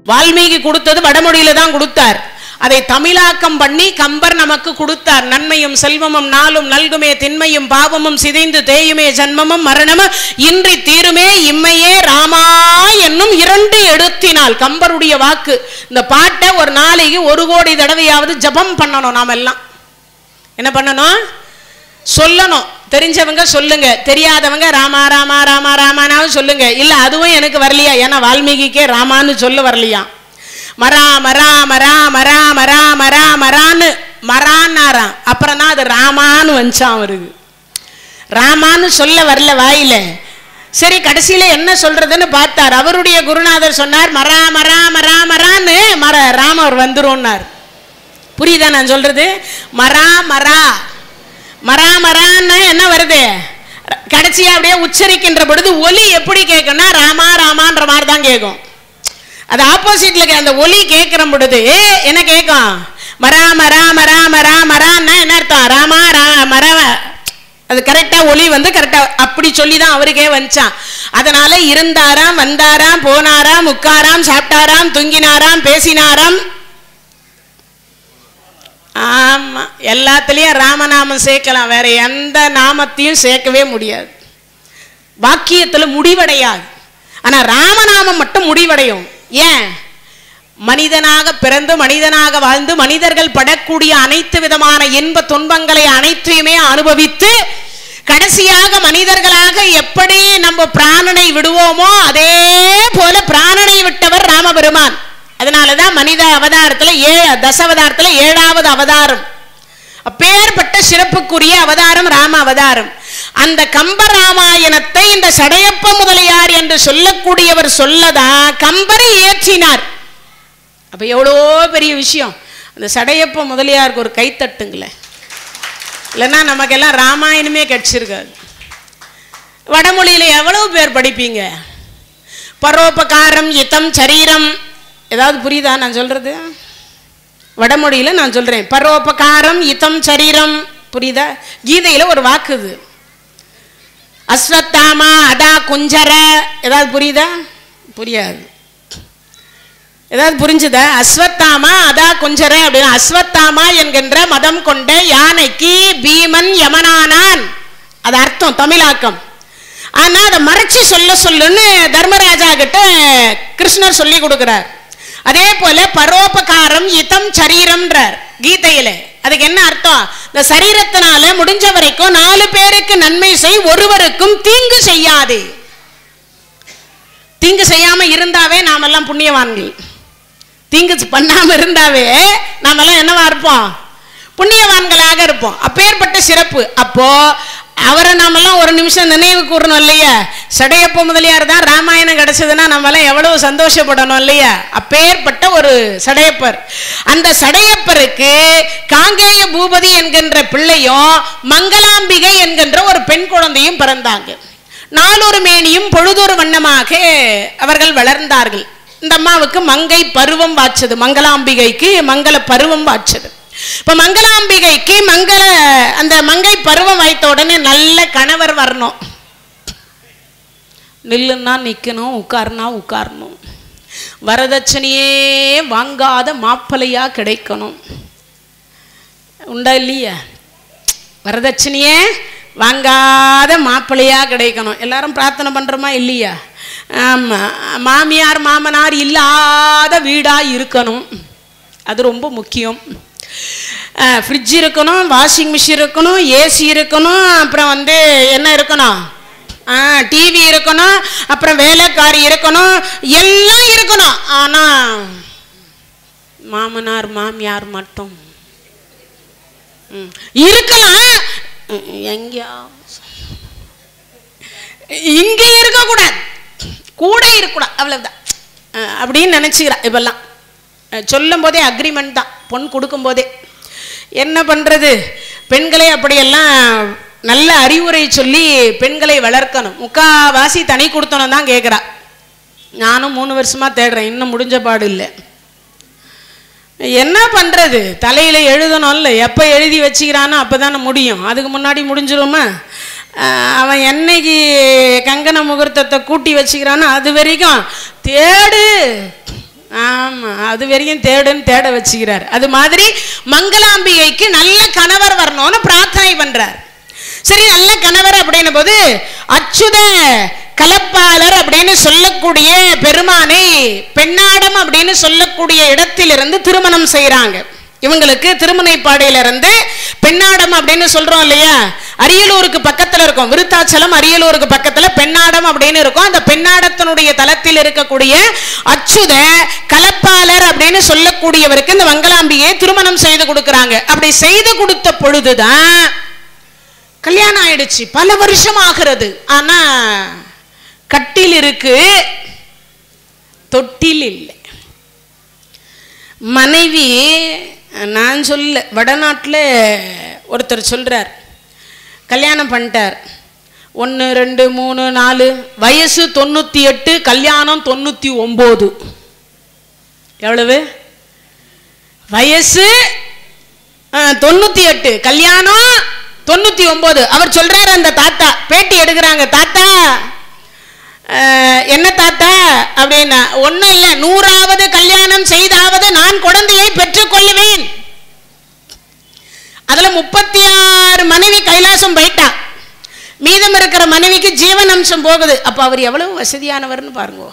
வால்மீகி கொடுத்தது வடமொழியில தான் கொடுத்தார். அதை தமிழாக்கம் பண்ணி கம்பர் நமக்கு கொடுத்தார். நன்மையும் செல்வமும் நாளும் நல்குமே, திண்மையும் பாவமும் சிதைந்து தேயுமே, ஜன்மமும் மரணமும் இன்றி தீருமே, இம்மையே ராமா என்னும் 2 எழுத்தினால். கம்பருடைய வாக்கு. இந்த பாட்டை ஒரு நாளைக்கு 1 கோடி தடவையாவது ஜபம் பண்ணணும். நாம எல்லாம் என்ன பண்ணணும்? சொல்லணும். தெரிஞ்சவங்க சொல்லுங்க, தெரியாதவங்க ராமா ராமா ராமா ராமானாவும் சொல்லுங்க. இல்ல அதுவும் எனக்கு வரலையா, ஏன்னா வால்மீகிக்கே ராமான்னு சொல்ல வரலையா. மரா மரா மரா மரா மரா மரா மரான்னு மரான்னாராம். அப்புறம் தான் அது ராமான்னு வந்துச்சான் அவருக்கு. ராமான்னு சொல்ல வரல வாயில. சரி, கடைசியில என்ன சொல்றதுன்னு பார்த்தார். அவருடைய குருநாதர் சொன்னார், மரா மரா மரா மரான்னு ராமர் வந்துரும்னார். புரியுதா நான் சொல்றது? மரா மரா மரா மரான்னு என்ன வருது? கடைசியா அப்படியே உச்சரிக்கின்ற பொழுது ஒலி எப்படி கேட்கும்னா ராமா ராமான்ற மாதிரி தான் கேட்கும். அது ஆப்போசிட்ல அந்த ஒலி கேட்கிற பொழுது என்ன கேட்கும்? மரா மரா மரா மரா மரான்னா என்ன அர்த்தம்? ராமா மர. அது கரெக்டா ஒலி வந்து கரெக்டா அப்படி சொல்லிதான் அவருக்கே வந்துச்சான். அதனால இருந்தாராம், வந்தாராம், போனாராம், உட்காராம், சாப்பிட்டாராம், தூங்கினாராம், பேசினாராம். ஆமா, எல்லாத்துலயும் ராமநாமம் சேர்க்கலாம், வேற எந்த நாமத்தையும் சேர்க்கவே முடியாது. வாக்கியத்துல முடிவடையாது. ஆனா ராமநாமம் மட்டும் முடிவடையும். ஏன்? மனிதனாக பிறந்து மனிதனாக வாழ்ந்து மனிதர்கள் படக்கூடிய அனைத்து விதமான இன்ப துன்பங்களை அனைத்தையுமே அனுபவித்து கடைசியாக மனிதர்களாக எப்படி நம்ம பிராணனை விடுவோமோ அதே போல பிராணனை விட்டவர் ராமபெருமான். அதனாலதான் மனித அவதாரத்துல தசாவதாரத்துல 7வது அவதாரம். அப்பேற்பட்ட சிறப்புக்குரிய அவதாரம் ராம அவதாரம். அந்த கம்பராமாயணத்தை இந்த சடையப்ப முதலியார் என்று சொல்லக்கூடியவர் சொல்லதான் கம்பரை இயற்றினார். அப்ப எவ்வளோ பெரிய விஷயம். அந்த சடையப்ப முதலியாருக்கு ஒரு கைத்தட்டுங்களேன். இல்லைன்னா நமக்கெல்லாம் ராமாயணமே கிடைச்சிருக்காது. வடமொழியில எவ்வளவு பேர் படிப்பீங்க? பரோபகாரம் இத்தம் சரீரம். ஏதாவது புரியுதா நான் சொல்றது? வடமொழியில நான் சொல்றேன். பரோபகாரம் இத்தம் சரீரம். புரியுதா? கீதையில ஒரு வாக்குது. அஸ்வத்தாமா அதா குஞ்சர. ஏதாவது புரியுதா? புரியாது. ஏதாவது புரிஞ்சுதா? அஸ்வத்தாமா அதா குஞ்சர அப்படின்னா அஸ்வத்தாமா என்கின்ற மதம் கொண்ட யானைக்கு பீமன் யமனானான். அது அர்த்தம், தமிழாக்கம். ஆனா அதை மறைச்சு சொல்லுன்னு தர்மராஜா கிட்ட கிருஷ்ணர் சொல்லி கொடுக்கிறார். அதே போல பரோபகாரம் இதம் சரீரம்ன்றார் கீதையில. அதுக்கு என்ன அர்த்தம்? இந்த சரீரத்தினால முடிஞ்ச வரைக்கும் 4 பேருக்கு நன்மை செய், ஒருவருக்கும் தீங்கு செய்யாதே. தீங்கு செய்யாம இருந்தாவே நாமெல்லாம் புண்ணியவான்கள். தீங்கு பண்ணாம இருந்தாவே நாமெல்லாம் என்னவா இருப்போம்? புண்ணியவான்களாக இருப்போம். அப்பேற்பட்ட சிறப்பு. அப்போ அவரை நாமெல்லாம் ஒரு நிமிஷம் நினைவு கூறணும் இல்லையா? சடையப்ப முதலியார் தான் ராமாயணம் கிடைச்சதுன்னா நம்மளாம் எவ்வளவு சந்தோஷப்படணும் இல்லையா? அப்பேற்பட்ட ஒரு சடையப்பர். அந்த சடையப்பருக்கு காங்கேய பூபதி என்கின்ற பிள்ளையும் மங்களாம்பிகை என்கின்ற ஒரு பெண் குழந்தையும் பிறந்தாங்க. நாளொரு மேனியும் பொழுதொரு வண்ணமாக அவர்கள் வளர்ந்தார்கள். இந்த அம்மாவுக்கு மங்கை பருவம் வாச்சது, மங்களாம்பிகைக்கு மங்கள பருவம் வாச்சது. இப்ப மங்களாம்பிகைக்கு அந்த மங்கை பருவம் வாய்த்த உடனே நல்ல கணவர் வரணும். நில்லுன்னா நிக்கணும், உட்காருனா உட்காரணும், வரதட்சணையே வாங்காத மாப்பிள்ளையா கிடைக்கணும். உண்டா இல்லையா? வரதட்சணையே வாங்காத மாப்பிள்ளையா கிடைக்கணும். எல்லாரும் பிரார்த்தனை பண்றோமா இல்லையா? ஆமா. மாமியார் மாமனார் இல்லாத வீடா இருக்கணும். அது ரொம்ப முக்கியம். ஃப்ரிட்ஜ் இருக்கணும், வாஷிங் மிஷின் இருக்கணும், ஏசி இருக்கணும், அப்புறம் என்ன இருக்கணும்? டிவி இருக்கணும், அப்புறம் வேலைக்காரி இருக்கணும், எல்லாம் இருக்கணும். ஆனா மாமனார் மாமியார் மட்டும் இருக்கலாம். எங்கேயா இங்க இருக்க கூடாது, கூட இருக்கக்கூடாது, அவ்வளவுதான் அப்படின்னு நினைச்சுக்கிறா. இப்பெல்லாம் சொல்லும் போதே அக்ரிமெண்ட் தான், பொன் கொடுக்கும் போதே. என்ன பண்றது? பெண்களை அப்படியெல்லாம் நல்ல அறிவுரை சொல்லி பெண்களை வளர்க்கணும். முக்காவாசி தனி கொடுத்தனும் தான் கேட்குறா. நானும் 3 வருஷமா தேடுறேன், இன்னும் முடிஞ்ச பாடு இல்லை. என்ன பண்றது? தலையில எழுதணும் இல்லை, எப்போ எழுதி வச்சுக்கிறானோ அப்போதானே முடியும். அதுக்கு முன்னாடி முடிஞ்சிருமா? அவன் என்னைக்கு கங்கண முகூர்த்தத்தை கூட்டி வச்சுக்கிறானோ அது வரைக்கும் தேடு. ஆமா, அது வரையும் தேடுன்னு தேட வச்சுக்கிறார். அது மாதிரி மங்களாம்பிகைக்கு நல்ல கணவர் வரணும்னு பிரார்த்தனை பண்றார். சரி, நல்ல கணவர் அப்படின்ன போது அச்சுத கலப்பாளர் அப்படின்னு சொல்லக்கூடிய பெருமானை பெண்ணாடம் அப்படின்னு சொல்லக்கூடிய இடத்திலிருந்து திருமணம் செய்யறாங்க. இவங்களுக்கு திருமுனைப்பாடியிலிருந்து பெண்ணாடம் அப்படின்னு சொல்றோம் இல்லையா, அரியலூருக்கு பக்கத்துல இருக்கும், விருத்தாச்சலம் அரியலூருக்கு பக்கத்துல பெண்ணாடம் அப்படின்னு இருக்கும். அந்த பெண்ணாடத்தினுடைய தலத்தில் இருக்கக்கூடிய அச்சுத கலப்பாளர் அப்படின்னு சொல்லக்கூடியவருக்கு இந்த மங்களாம்பிகையை திருமணம் செய்து கொடுக்கறாங்க. அப்படி செய்து கொடுத்த பொழுதுதான் கல்யாணம் ஆயிடுச்சு. பல வருஷம் ஆகிறது. ஆனா கட்டில் இருக்கு, தொட்டில் இல்லை. மனைவி, நான் சொல்ல, வடநாட்டில் ஒருத்தர் சொல்றார், கல்யாணம் பண்ணிட்டார், 1 2 3 4, வயசு 98, கல்யாணம் 99. எவ்வளவு வயசு? 98, கல்யாணம் 99. அவர் சொல்றாரு, அந்த தாத்தா பேட்டி எடுக்கிறாங்க, தாத்தா என்ன தாத்தா அப்படின்னா, ஒன்னும் இல்லை, 100வது கல்யாணம் செய்தாவது நான் குழந்தையை பெற்றுக் கொள்ளுவேன். அதுல 36 மனைவி கைலாசம் போயிட்டான், மீதம் இருக்கிற மனைவிக்கு ஜீவன் அம்சம் போகுது. அப்ப அவர் எவ்வளவு வசதியானவர்னு பாருங்க.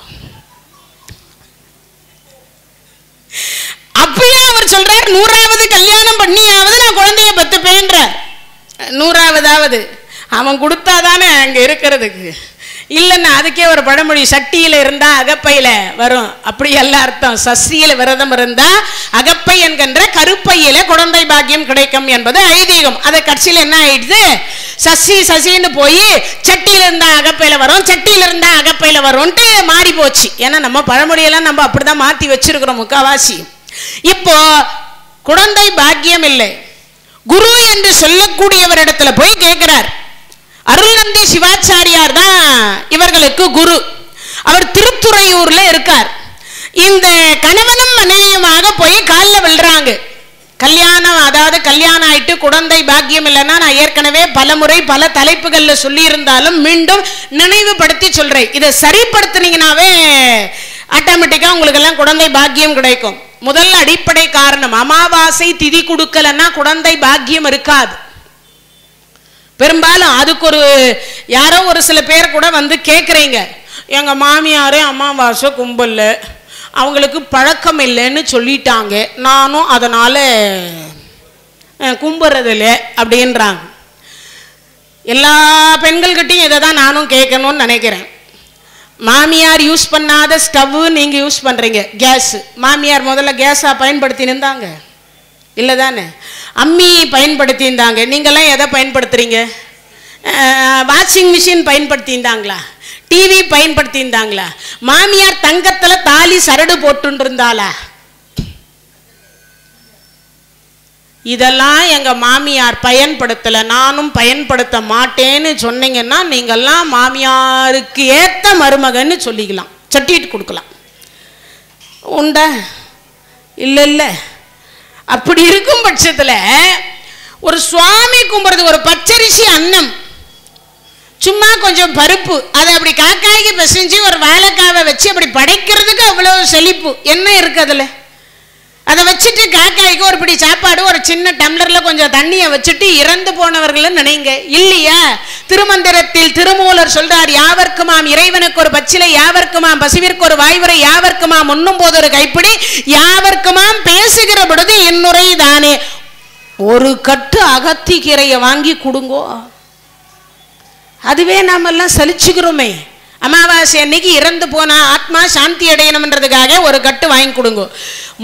அப்பயே அவர் சொல்றார், 100வது கல்யாணம் பண்ணியாவது நான் குழந்தைய பெத்துப்பேன்ற. 100வது அவன் கொடுத்தாதானே அங்க இருக்கிறதுக்கு, இல்லைன்னா அதுக்கே ஒரு பழமொழி, சட்டியில இருந்தா அகப்பையில வரும், அப்படி எல்லாம் அர்த்தம். சசியில விரதம் இருந்தா அகப்பை என்கின்ற கருப்பையில குழந்தை பாக்கியம் கிடைக்கும் என்பது ஐதீகம். அதை கட்சியில என்ன ஆயிடுது, சசின்னு போய் சட்டியில இருந்தா அகப்பையில வரும், சட்டியில இருந்தா அகப்பையில வரும்ட்டு மாறி போச்சு. ஏன்னா நம்ம பழமொழியெல்லாம் நம்ம அப்படிதான் மாத்தி வச்சிருக்கிறோம் முக்காவாசி. இப்போ குழந்தை பாக்கியம் இல்லை, குரு என்று சொல்லக்கூடியவரிடத்துல போய் கேட்கிறார். அருள்நந்தி சிவாச்சாரியார் தான் இவர்களுக்கு குரு. அவர் திருத்துறையூர்ல இருக்கார். இந்த கணவனும் மனைவியுமாக போய் காலில் விழுறாங்க. கல்யாணம், அதாவது கல்யாணம் ஆயிட்டு குழந்தை பாக்கியம் இல்லைன்னா, நான் ஏற்கனவே பலமுறை பல தலைப்புகள்ல சொல்லி இருந்தாலும் மீண்டும் நினைவுபடுத்தி சொல்றேன். இதை சரிப்படுத்தினீங்கன்னாவே ஆட்டோமேட்டிக்கா உங்களுக்கு எல்லாம் குழந்தை பாக்கியம் கிடைக்கும். முதல் அடிப்படை காரணம், அமாவாசை திதி கொடுக்கலன்னா குழந்தை பாக்கியம் இருக்காது. பெரும்பாலும் அதுக்கு ஒரு யாரோ ஒரு சில பேர் கூட வந்து கேட்குறீங்க, எங்க மாமியாரே அமாவாசை கும்பல்ல, அவங்களுக்கு பழக்கம் இல்லைன்னு சொல்லிட்டாங்க, நானும் அதனால கும்புறதில்லை அப்படின்றாங்க. எல்லா பெண்கள்கிட்டையும் இதை தான் நானும் கேட்கணும்னு நினைக்கிறேன். மாமியார் யூஸ் பண்ணாத ஸ்டவ் நீங்க யூஸ் பண்றீங்க, கேஸ். மாமியார் முதல்ல கேஸா பயன்படுத்தி இருந்தாங்க இல்லை தானே, அம்மி பயன்படுத்தி இருந்தாங்க. நீங்களாம் எதை பயன்படுத்துறீங்க? வாஷிங் மிஷின் பயன்படுத்தி இருந்தாங்களா? டிவி பயன்படுத்தி இருந்தாங்களா? மாமியார் தங்கத்துல தாலி சரடு போட்டு இருந்தாளா? இதெல்லாம் எங்க மாமியார் பயன்படுத்தல, நானும் பயன்படுத்த மாட்டேன்னு சொன்னீங்கன்னா நீங்கெல்லாம் மாமியாருக்கு ஏத்த மருமகன்னு சொல்லிக்கலாம், சட்டிட்டு கொடுக்கலாம். உண்டா? இல்லை இல்லை. அப்படி இருக்கும் பட்சத்துல ஒரு சுவாமி கும்புறது, ஒரு பச்சரிசி அன்னம், சும்மா கொஞ்சம் பருப்பு, அதை அப்படி காக்காய்க்கு பிசைஞ்சு ஒரு வாழைக்காவை வச்சு அப்படி படைக்கிறதுக்கு அவ்வளவு செழிப்பு என்ன இருக்கு அதுல? அதை வச்சுட்டு காக்காய்க்கு ஒரு பிடி சாப்பாடு, ஒரு சின்ன டம்ளர்ல கொஞ்சம் தண்ணியை வச்சுட்டு இறந்து போனவர்கள் நினைங்க இல்லையா? திருமந்திரத்தில் திருமூலர் சொல்றார், யாவர்க்குமாம் இறைவனுக்கு ஒரு பச்சிலை, யாவர்க்குமாம் பசுவிற்கு ஒரு வாய்வரை, யாவர்க்குமாம் உண்ணும் போது ஒரு கைப்பிடி, யாவர்க்குமாம் பேசுகிற பொழுது இன்னுரை தானே. ஒரு கட்டு அகத்தி கீரையை வாங்கி கொடுங்கோ, அதுவே நாம எல்லாம் சலிச்சுக்கிறோமே. அமாவாசை அன்னைக்கு இறந்து போனா ஆத்மா சாந்தி அடையணும்ன்றதுக்காக ஒரு கட்டு வாங்கி கொடுங்க.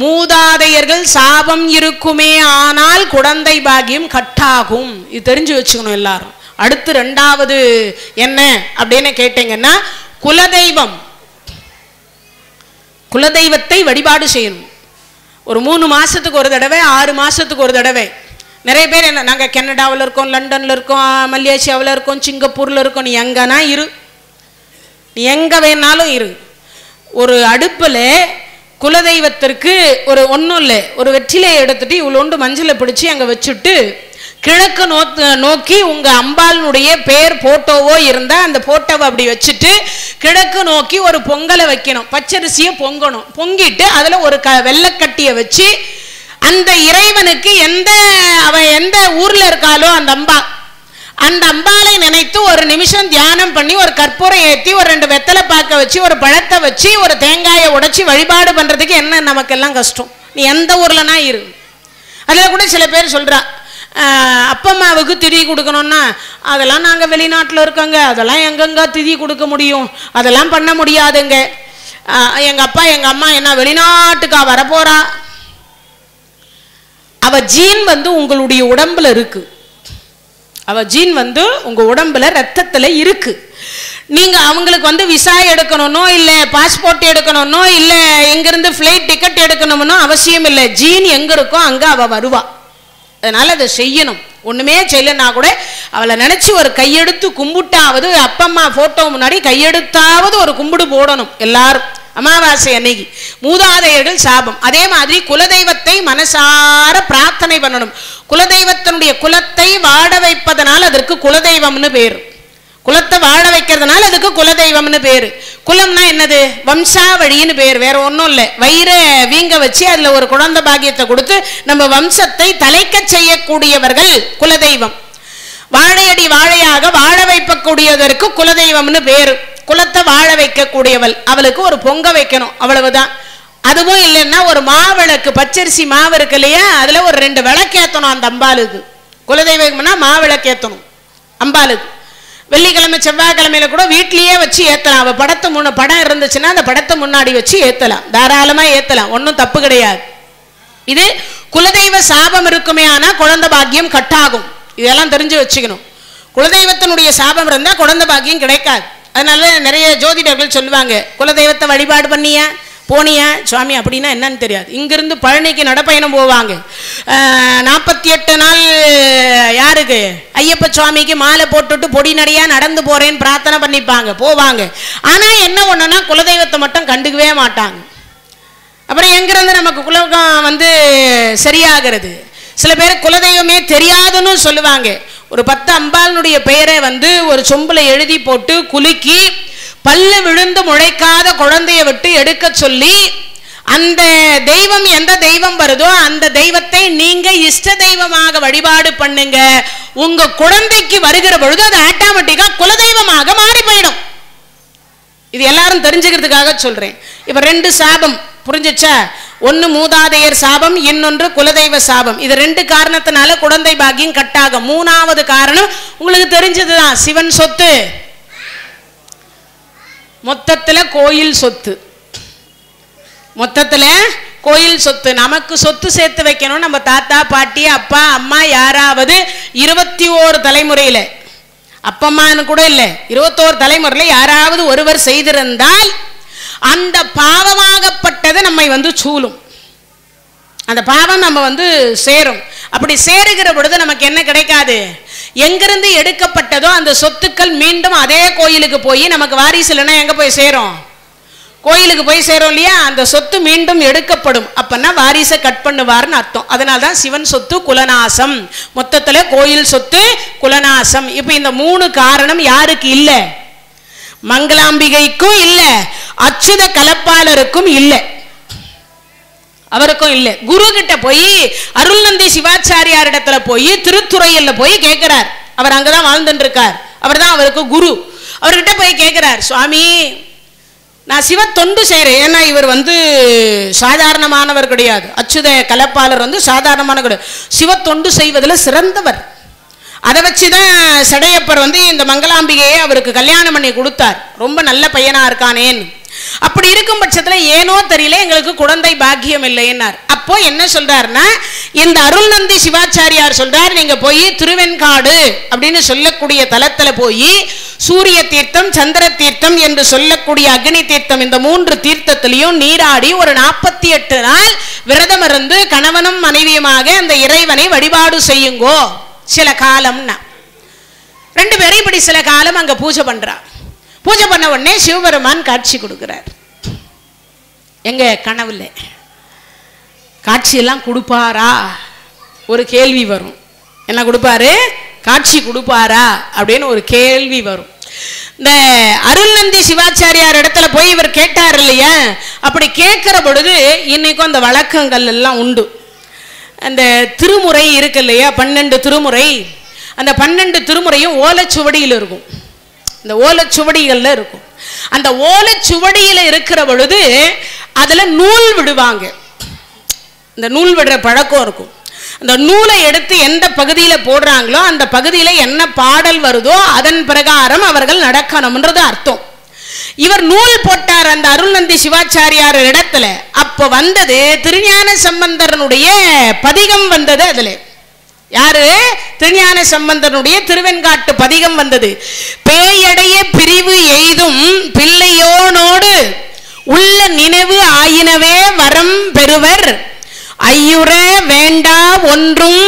மூதாதையர்கள் சாபம் இருக்குமே ஆனால் குழந்தை பாக்கியம் கட்டாகும், இது தெரிஞ்சு வச்சுக்கணும் எல்லாரும். அடுத்து 2வது என்ன அப்படின்னு கேட்டீங்கன்னா, குலதெய்வம். குலதெய்வத்தை வழிபாடு செய்யணும். ஒரு 3 மாசத்துக்கு ஒரு தடவை, 6 மாசத்துக்கு ஒரு தடவை. நிறைய பேர் என்ன, நாங்க கனடாவில் இருக்கோம், லண்டன்ல இருக்கோம், மலேசியாவில் இருக்கோம், சிங்கப்பூர்ல இருக்கோம். நீ எங்கன்னா இரு, நீ எங்க வேணாலும் இரு. ஒரு அடுப்புல குலதெய்வத்திற்கு ஒரு ஒன்றும் இல்லை, ஒரு வெற்றிலையை எடுத்துட்டு இவ்வளோண்டு மஞ்சளை பிடிச்சி அங்கே வச்சுட்டு கிழக்கு நோக்கி உங்க அம்பாளுடைய பேர் போட்டோவோ இருந்தா அந்த போட்டோவை அப்படி வச்சுட்டு கிழக்கு நோக்கி ஒரு பொங்கலை வைக்கணும், பச்சரிசியை பொங்கணும். பொங்கிட்டு அதுல ஒரு வெள்ளக்கட்டியை வச்சு அந்த இறைவனுக்கு அவன் எந்த ஊர்ல இருக்காளோ அந்த அம்பாளை நினைத்து ஒரு நிமிஷம் தியானம் பண்ணி ஒரு கற்பூரம் ஏற்றி ஒரு 2 வெத்தலை பாக்க வச்சு ஒரு பழத்தை வச்சு ஒரு தேங்காயை உடைச்சி வழிபாடு பண்றதுக்கு என்ன நமக்கெல்லாம் கஷ்டம்? நீ எந்த ஊர்லனா இரு. அதுல கூட சில பேர் சொல்றா, அப்பா அம்மாவுக்கு திதி கொடுக்கணும்னா அதெல்லாம் நாங்கள் வெளிநாட்டில் இருக்கோங்க, அதெல்லாம் எங்கெங்க திதி கொடுக்க முடியும், அதெல்லாம் பண்ண முடியாதுங்க. எங்கள் அப்பா எங்கள் அம்மா என்ன வெளிநாட்டுக்கா வரப்போறா? அவ ஜீன் உங்களுடைய உடம்புல இருக்கு, அவ ஜீன் உங்க உடம்புல ரத்தத்துல இருக்கு. நீங்க அவங்களுக்கு விசா எடுக்கணும்னோ இல்ல பாஸ்போர்ட் எடுக்கணும்னோ இல்ல எங்கிருந்து ஃபிளைட் டிக்கெட் எடுக்கணும்னோ அவசியம் இல்லை. ஜீன் எங்க இருக்கோ அங்க அவ வருவா. அதனால அதை செய்யணும். ஒண்ணுமே செய்யலன்னா கூட அவளை நினைச்சு ஒரு கையெடுத்து கும்பிட்டாவது, அப்பா அம்மா போட்டோ முன்னாடி கையெடுத்தாவது ஒரு கும்பிடு போடணும் எல்லாரும். அமாவாசை அன்னைக்கு மூதாதையர்கள் சாபம். அதே மாதிரி குலதெய்வத்தை மனசார பிரார்த்தனை பண்ணணும். குலதெய்வத்தினுடைய குலத்தை வாழ வைப்பதனால் அதற்கு குலதெய்வம்னு பேரு. குலத்தை வாழ வைக்கிறதுனால அதுக்கு குலதெய்வம்னு பேரு. குலம்னா என்னது? வம்சாவழின்னு பேர், வேற ஒன்றும் இல்லை. வயிற வீங்க வச்சு அதுல ஒரு குழந்தை பாக்கியத்தை கொடுத்து நம்ம வம்சத்தை தலைக்க செய்யக்கூடியவர்கள் குலதெய்வம். வாழையடி வாழையாக வாழ வைக்கக்கூடியதற்கு குலதெய்வம்னு பேரு. குலத்தை வாழ வைக்கக்கூடியவள், அவளுக்கு ஒரு பொங்க வைக்கணும், அவ்வளவுதான். அதுவும் இல்லைன்னா ஒரு மாவிளக்கு, பச்சரிசி மாவு இருக்கு இல்லையா, அதுல ஒரு 2 விளக்கேற்றணும் அந்த அம்பாளுக்கு. குலதெய்வம்னா மாவிளக்கேற்றணும் அம்பாளுக்கு. வெள்ளிக்கிழமை செவ்வாய்க்கிழமையில கூட வீட்லயே வச்சு ஏத்தலாம். அவ படம் இருந்துச்சுன்னா அந்த படத்தை முன்னாடி வச்சு ஏத்தலாம், தாராளமா ஏத்தலாம், ஒன்றும் தப்பு கிடையாது. இது குலதெய்வ சாபம் இருக்குமே ஆனா குழந்தை பாக்கியம் கட்டாகும். இதெல்லாம் தெரிஞ்சு வச்சுக்கணும். குலதெய்வத்தினுடைய சாபம் இருந்தா குழந்தை பாக்கியம் கிடைக்காது. அதனால நிறைய ஜோதிடர்கள் சொல்லுவாங்க, குலதெய்வத்தை வழிபாடு பண்ணியா போனியா சுவாமி அப்படின்னா என்னன்னு தெரியாது. இங்கிருந்து பழனிக்கு நடப்பயணம் போவாங்க. 48 நாள் யாருக்கு? ஐயப்ப சுவாமிக்கு மாலை போட்டுட்டு பொடி நடையா நடந்து போறேன்னு பிரார்த்தனை பண்ணிப்பாங்க, போவாங்க. ஆனா என்ன ஒண்ணுன்னா குலதெய்வத்தை மட்டும் கண்டுக்கவே மாட்டாங்க. அப்புறம் எங்கிருந்து நமக்கு குலகம் சரியாகிறது? சில பேர் குலதெய்வமே தெரியாதுன்னு சொல்லுவாங்க. ஒரு 10 அம்பாளுடைய பெயரை ஒரு சொம்புல எழுதி போட்டு குலுக்கி பல்லு விழுந்து முளைக்காத குழந்தைய விட்டு எடுக்க சொல்லி அந்த தெய்வம் எந்த தெய்வம் வருதோ அந்த தெய்வத்தை நீங்க இஷ்ட தெய்வமாக வழிபாடு பண்ணுங்க. உங்க குழந்தைக்கு வருகிற பொழுது அது ஆட்டோமேட்டிக்கா குலதெய்வமாக மாறி போயிடும். இது எல்லாரும் தெரிஞ்சுக்கிறதுக்காக சொல்றேன். இப்ப 2 சாபம் புரிஞ்சுச்சா? ஒன்னு மூதாதையர் சாபம், இன்னொன்று குலதெய்வ சாபம். இது 2 காரணத்தினால குழந்தை பாக்கியம் கட்டாகும். 3வது காரணம் உங்களுக்கு தெரிஞ்சதுதான், சிவன் சொத்து. மொத்தத்துல கோயில் சொத்து, மொத்தத்துல கோயில் சொத்து. நமக்கு சொத்து சேர்த்து வைக்கணும். நம்ம தாத்தா பாட்டி அப்பா அம்மா யாராவது 21 தலைமுறையில, அப்பம்மான்னு கூட இல்லை, 21 தலைமுறையில யாராவது ஒருவர் செய்திருந்தால் அந்த பாவமாகப்பட்டது நம்மை சூழும். அந்த பாவம் நம்ம சேரும். அப்படி சேருகிற பொழுது நமக்கு என்ன கிடைக்காது? எங்கிருந்து எடுக்கப்பட்டதோ அந்த சொத்துக்கள் மீண்டும் அதே கோயிலுக்கு போய், நமக்கு வாரிசு இல்லைன்னா எங்க போய் சேரும்? கோயிலுக்கு போய் சேரும் இல்லையா? அந்த சொத்து மீண்டும் எடுக்கப்படும். அப்பன்னா வாரிசை கட் பண்ணுவார்னு அர்த்தம். அதனால்தான் சிவன் சொத்து குலநாசம். மொத்தத்துல கோயில் சொத்து குலநாசம். இப்ப இந்த 3 காரணம் யாருக்கு இல்ல? மங்களாம்பிகைக்கும் இல்ல, அச்சுத கலப்பாளருக்கும் இல்ல, அவருக்கும் இல்ல. குரு கிட்ட போய் அருள்நந்தி சிவாச்சாரியார் இடத்துல போய் திருத்துறையில போய் கேட்கிறார். அவர் அங்கதான் வாழ்ந்துட்டு இருக்கார், அவர் தான் அவருக்கு குரு. அவர்கிட்ட போய் கேட்கிறார், சுவாமி நான் சிவ தொண்டு செய்யறேன். ஏன்னா இவர் சாதாரணமானவர் கிடையாது, அச்சுத கலப்பாளர் சாதாரணமான கிடையாது, சிவ தொண்டு செய்வதில் சிறந்தவர். அதை வச்சுதான் சடையப்பர் இந்த மங்களாம்பிகையை அவருக்கு கல்யாணம் பண்ணி கொடுத்தார். ரொம்ப நல்ல பையனா இருக்கானேன்னு. அப்படி இருக்கும் பட்சத்தில் ஏனோ தெரியல எங்களுக்கு குழந்தை பாக்கியம் இல்லைன்னார். அப்போ என்ன சொல்றாருன்னா, இந்த அருள்நந்தி சிவாச்சாரியார் சொல்றார், நீங்க போய் திருவெண்காடு அப்படின்னு சொல்லக்கூடிய தலத்துல போய் சூரிய தீர்த்தம் சந்திர தீர்த்தம் என்று சொல்லக்கூடிய அக்னி தீர்த்தம், இந்த 3 தீர்த்தத்திலையும் நீராடி ஒரு 48 நாள் விரதம் இருந்து கணவனும் மனைவியுமாக அந்த இறைவனை வழிபாடு செய்யுங்கோ. சில காலம்னா 2 பேரும் இப்படி சில காலம் அங்க பூஜை பண்றார். பூஜை பண்ண உடனே சிவபெருமான் காட்சி கொடுக்கிறார். எங்க கனவுல காட்சியெல்லாம் கொடுப்பாரா? ஒரு கேள்வி வரும். என்ன கொடுப்பாரு? காட்சி கொடுப்பாரா அப்படின்னு ஒரு கேள்வி வரும். இந்த அருள்நந்தி சிவாச்சாரியார் இடத்துல போய் இவர் கேட்டார் இல்லையா, அப்படி கேட்கிற பொழுது இன்னைக்கும் அந்த வழக்கங்கள் எல்லாம் உண்டு. அந்த திருமுறை இருக்கு இல்லையா, 12 திருமுறை, அந்த 12 திருமுறையும் ஓலைச்சுவடியில் இருக்கும். இந்த ஓலைச்சுவடிகள்ல இருக்கும். அந்த ஓலைச்சுவடியில் இருக்கிற பொழுது அதுல நூல் விடுவாங்க. இந்த நூல் விடுற பழக்கம் இருக்கும். அந்த நூலை எடுத்து எந்த பகுதியில் போடுறாங்களோ அந்த பகுதியில் என்ன பாடல் வருதோ அதன் பிரகாரம் அவர்கள் நடக்கணும்ன்றது அர்த்தம். இவர் நூல் போட்டார் அந்த அருள்நந்தி சிவாச்சாரியார் இடத்துல. அப்ப வந்தது திருஞான சம்பந்தரனுடைய பதிகம் வந்தது. அதுல யாரு? திருஞான சம்பந்தனுடைய திருவெண்காட்டு பதிகம் வந்தது. பேயடைய பிரிவு எய்தும் பிள்ளையோனோடு உள்ள நினைவு ஆயினவே வரம் பெறுவர் ஐயுற வேண்டா ஒன்றும்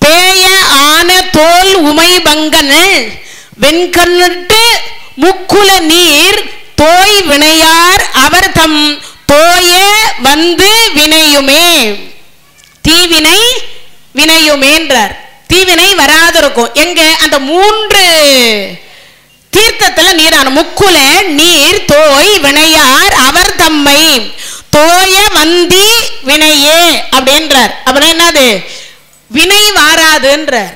பேய ஆன தோல் உமை பங்கன் வெண்கண்ணிட்டு முக்குல நீர் தோய் வினையார் அவர் தம் தோய வந்து வினையுமே. தீவினை வினையுமேன்றார். தீவினை வராது இருக்கும். எங்க? அந்த 3 தீர்த்தத்துல நீரான முக்குல நீர் தோய் வினையார் அவர் தம்மை தோய வந்தி வினையே அப்படின்றார். அப்புறம் என்னது? வினை வாராதுன்றார்.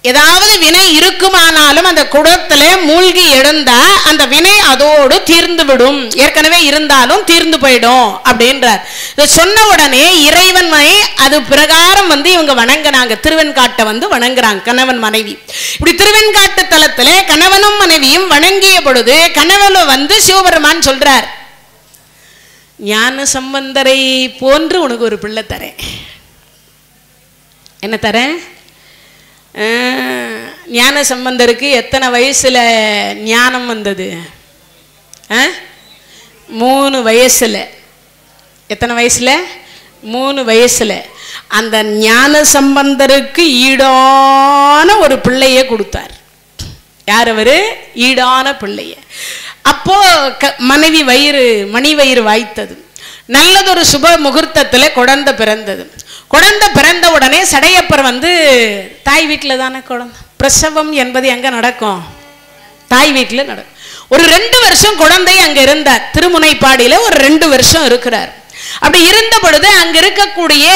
ஏதாவது வினை இருக்குமானாலும் அந்த குடத்துல மூழ்கி எழுந்தா அந்த வினை அதோடு தீர்ந்து விடும். ஏற்கனவே இருந்தாலும் தீர்ந்து போயிடும் அப்படின்றார். இதை சொன்ன உடனே இறைவனை அது பிரகாரம் இவங்க வணங்கினாங்க. திருவெண்காட்டை வணங்குறாங்க, கணவன் மனைவி. இப்படி திருவெண்காட்டு தலத்துல கணவனும் மனைவியும் வணங்கிய பொழுது கணவன் சிவபெருமான் சொல்றார், ஞான சம்பந்தரை போன்று உனக்கு ஒரு பிள்ளை தரேன். என்ன தரேன்? ஞான சம்பந்தருக்கு எத்தனை வயசுல ஞானம் வந்தது? 3 வயசுல. எத்தனை வயசுல? 3 வயசுல. அந்த ஞான சம்பந்தருக்கு ஈடான ஒரு பிள்ளைய கொடுத்தார். யார் அவரு? ஈடான பிள்ளைய. அப்போ மனைவி மணி வயிறு வாய்த்தது. நல்லதொரு சுப முகூர்த்தத்தில் குழந்தை பிறந்தது. குழந்தை பிறந்த உடனே சடையப்பர் தாய் வீட்டில் தானே குழந்தை பிரசவம் என்பது எங்க நடக்கும்? தாய் வீட்டில் நடக்கும். ஒரு 2 வருஷம் குழந்தை அங்க இருந்தார். திருமுனைப்பாடியில ஒரு 2 வருஷம் இருக்கிறார். அப்படி இருந்த பொழுது அங்க இருக்கக்கூடிய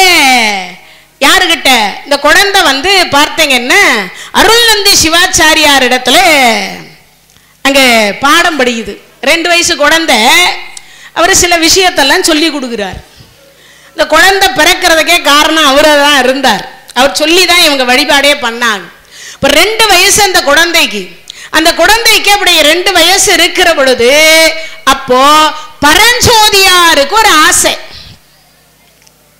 யாருகிட்ட இந்த குழந்தை பார்த்தீங்கன்னா அருள்நந்தி சிவாச்சாரியார் இடத்துல அங்க பாடம் படிக்குது. 2 வயசு குழந்தை. அவர் சில விஷயத்தெல்லாம் சொல்லி கொடுக்கிறார். இந்த குழந்தை பிறக்கிறதுக்கே காரணம் அவரா தான் இருந்தார். அவர் சொல்லி தான் இவங்க வழிபாடே பண்ணாங்க. இப்போ 2 வயசு அந்த குழந்தைக்கு. அந்த குழந்தைக்கு அப்படி 2 வயசு இருக்கிற பொழுது அப்போ பரஞ்சோதியாருக்கு ஒரு ஆசை.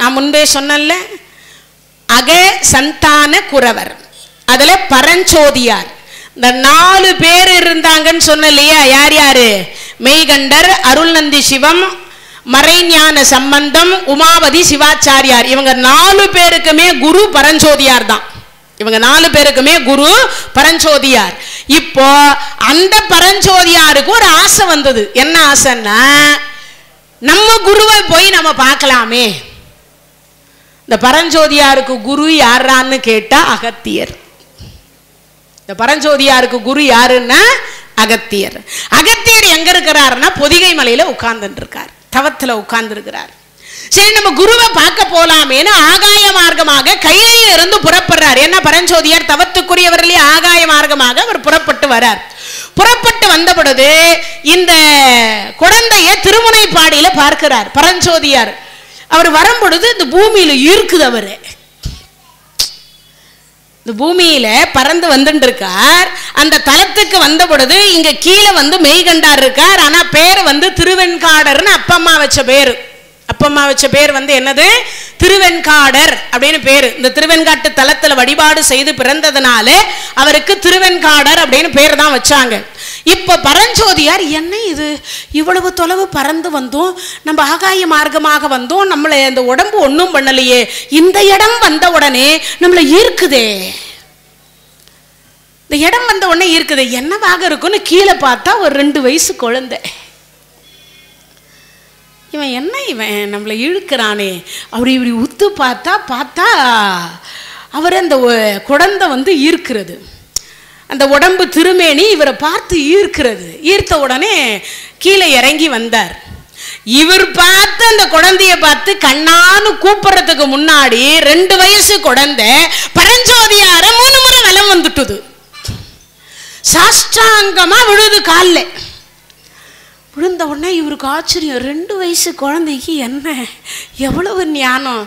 நான் முன்பே சொன்னல, அக சந்தான குறவர், அதுல பரஞ்சோதியார் இந்த 4 பேர் இருந்தாங்கன்னு சொன்ன இல்லையா? யார் யாரு? மெய்கண்டர், அருள்நந்தி சிவம், மறைஞான சம்பந்தம், உமாவதி சிவாச்சாரியார். இவங்க 4 பேருக்குமே குரு பரஞ்சோதியார் தான். இவங்க 4 பேருக்குமே குரு பரஞ்சோதியார். இப்போ அந்த பரஞ்சோதியாருக்கு ஒரு ஆசை வந்தது. என்ன ஆசைன்னா, நம்ம குருவை போய் நம்ம பார்க்கலாமே. இந்த பரஞ்சோதியாருக்கு குரு யாரான்னு கேட்டா அகத்தியர். இந்த பரஞ்சோதியாருக்கு குரு யாருன்னா அகத்தியர். அகத்தியர் எங்க இருக்கிறாருன்னா பொதிகை மலையில உட்கார்ந்து இருக்கார், தவத்துல உட்கார்ந்து இருக்கிறார். சரி, நம்ம குருவை பார்க்க போலாமேன்னு ஆகாய மார்க்கமாக கையில இருந்து புறப்படுறார். என்ன, பரஞ்சோதியார் தவத்துக்குரியவர்களே ஆகாய மார்க்கமாக அவர் புறப்பட்டு வரார். புறப்பட்டு வந்த பொழுது இந்த குழந்தைய திருமுனைப்பாடியில பார்க்கிறார் பரஞ்சோதியார். அவர் வரும்பொழுது இந்த பூமியில இருக்குது. அவரு இந்த பூமியில பறந்து வந்துட்டு இருக்கார். அந்த தலத்துக்கு வந்த பொழுது இங்க கீழே மெய்கண்டார் இருக்கார். ஆனா பேர் திருவெண்காடர்னு அப்பம்மா வச்ச பேரு. அப்பம்மா வச்ச பேர் என்னது? திருவெண்காடர் அப்படின்னு பேரு. இந்த திருவெண்காட்டு தலத்துல வழிபாடு செய்து பிறந்ததுனால அவருக்கு திருவெண்காடர் அப்படின்னு பேர் தான் வச்சாங்க. இப்ப பரஞ்சோதியார், என்ன இது இவ்வளவு தொலைவு பறந்து வந்தோம், நம்ம ஆகாய மார்க்கமாக வந்தோம், நம்மளை இந்த உடம்பு ஒன்றும் பண்ணலையே, இந்த இடம் வந்த உடனே நம்மளை ஈர்க்குதே, இந்த இடம் வந்த உடனே ஈர்க்குது, என்னவாக இருக்குன்னு கீழே பார்த்தா ஒரு 2 வயசு குழந்தை. இவன் என்ன, இவன் நம்மளை இழுக்கிறானே, அப்படி இப்படி உத்து பார்த்தா அவர் அந்த குழந்தை வந்து ஈர்க்கிறது, அந்த உடம்பு திருமேனி இவரை பார்த்து ஈர்க்கிறது. ஈர்த்த உடனே கீழே இறங்கி வந்தார். இவர் பார்த்து அந்த குழந்தைய பார்த்து கண்ணான்னு கூப்பிடுறதுக்கு முன்னாடி 2 வயசு குழந்தை பரஞ்சோதியார 3 முறை வலம் வந்துட்டுது. சாஷ்டாங்கமா விழுது காலில். விழுந்த உடனே இவருக்கு ஆச்சரியம், 2 வயசு குழந்தைக்கு என்ன எவ்வளவு ஞானம்.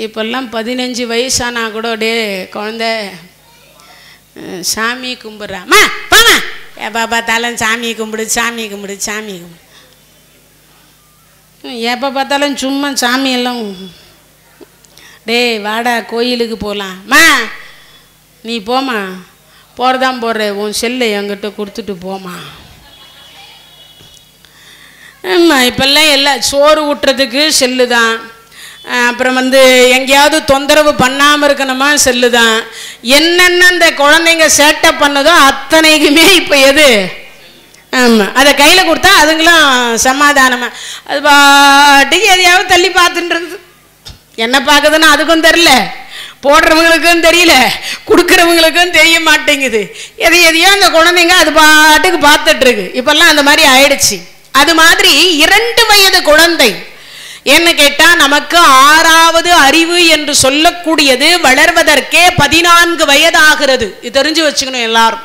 இப்பெல்லாம் 15 வயசானா கூட டே குழந்தை சாமி கும்பிட்றாமா பாமா எப்போ பார்த்தாலும் சாமி கும்பிடு சாமி கும்பிடு சாமி கும்பிடு, எப்போ பார்த்தாலும் சும்மா சாமியெல்லாம். டே வாடா கோயிலுக்கு போகலாம்மா, நீ போமா, போகிறதான் போடுற, உன் செல்லை என்கிட்ட கொடுத்துட்டு போமா. ஆமாம், இப்போல்லாம் எல்லாம் சோறு ஊட்டுறதுக்கு செல்லு தான், அப்புறம் வந்து எங்கேயாவது தொந்தரவு பண்ணாமல் இருக்கணுமா செல்லு தான். என்னென்ன அந்த குழந்தைங்க சேட்டை பண்ணதோ அத்தனைக்குமே இப்போ எது? ஆமாம், அதை கையில் கொடுத்தா அதுங்களும் சமாதானமாக அது பாட்டுக்கு எதையாவது தள்ளி பார்த்துன்றது. என்ன பார்க்குதுன்னு அதுக்கும் தெரியல, போடுறவங்களுக்கும் தெரியல, கொடுக்குறவங்களுக்கும் தெரிய மாட்டேங்குது. எதையோ அந்த குழந்தைங்க அது பாட்டுக்கு பார்த்துட்ருக்கு. இப்போல்லாம் அந்த மாதிரி ஆயிடுச்சு. அது மாதிரி 2 வயது குழந்தை என்ன கேட்டால் நமக்கு 6வது அறிவு என்று சொல்லக்கூடியது வளர்வதற்கே 14 வயதாகிறது. இது தெரிஞ்சு வச்சுக்கணும் எல்லாரும்.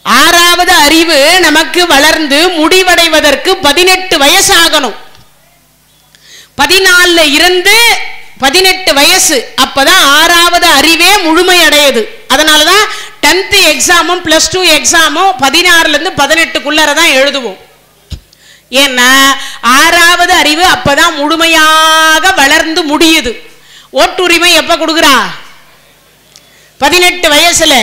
6வது அறிவு நமக்கு வளர்ந்து முடிவடைவதற்கு 18 வயசாகணும். 14 இருந்து 18 வயசு, அப்பதான் 6வது அறிவே முழுமையடையுது. அதனாலதான் 10th எக்ஸாமும் +2 எக்ஸாமும் 16லேருந்து 18க்குள்ளார தான் எழுதுவோம். ஏன்னா 6வது அறிவு அப்பதான் முழுமையாக வளர்ந்து முடியுது. ஓட்டுரிமை எப்ப கொடுக்குறா? 18 வயசுல.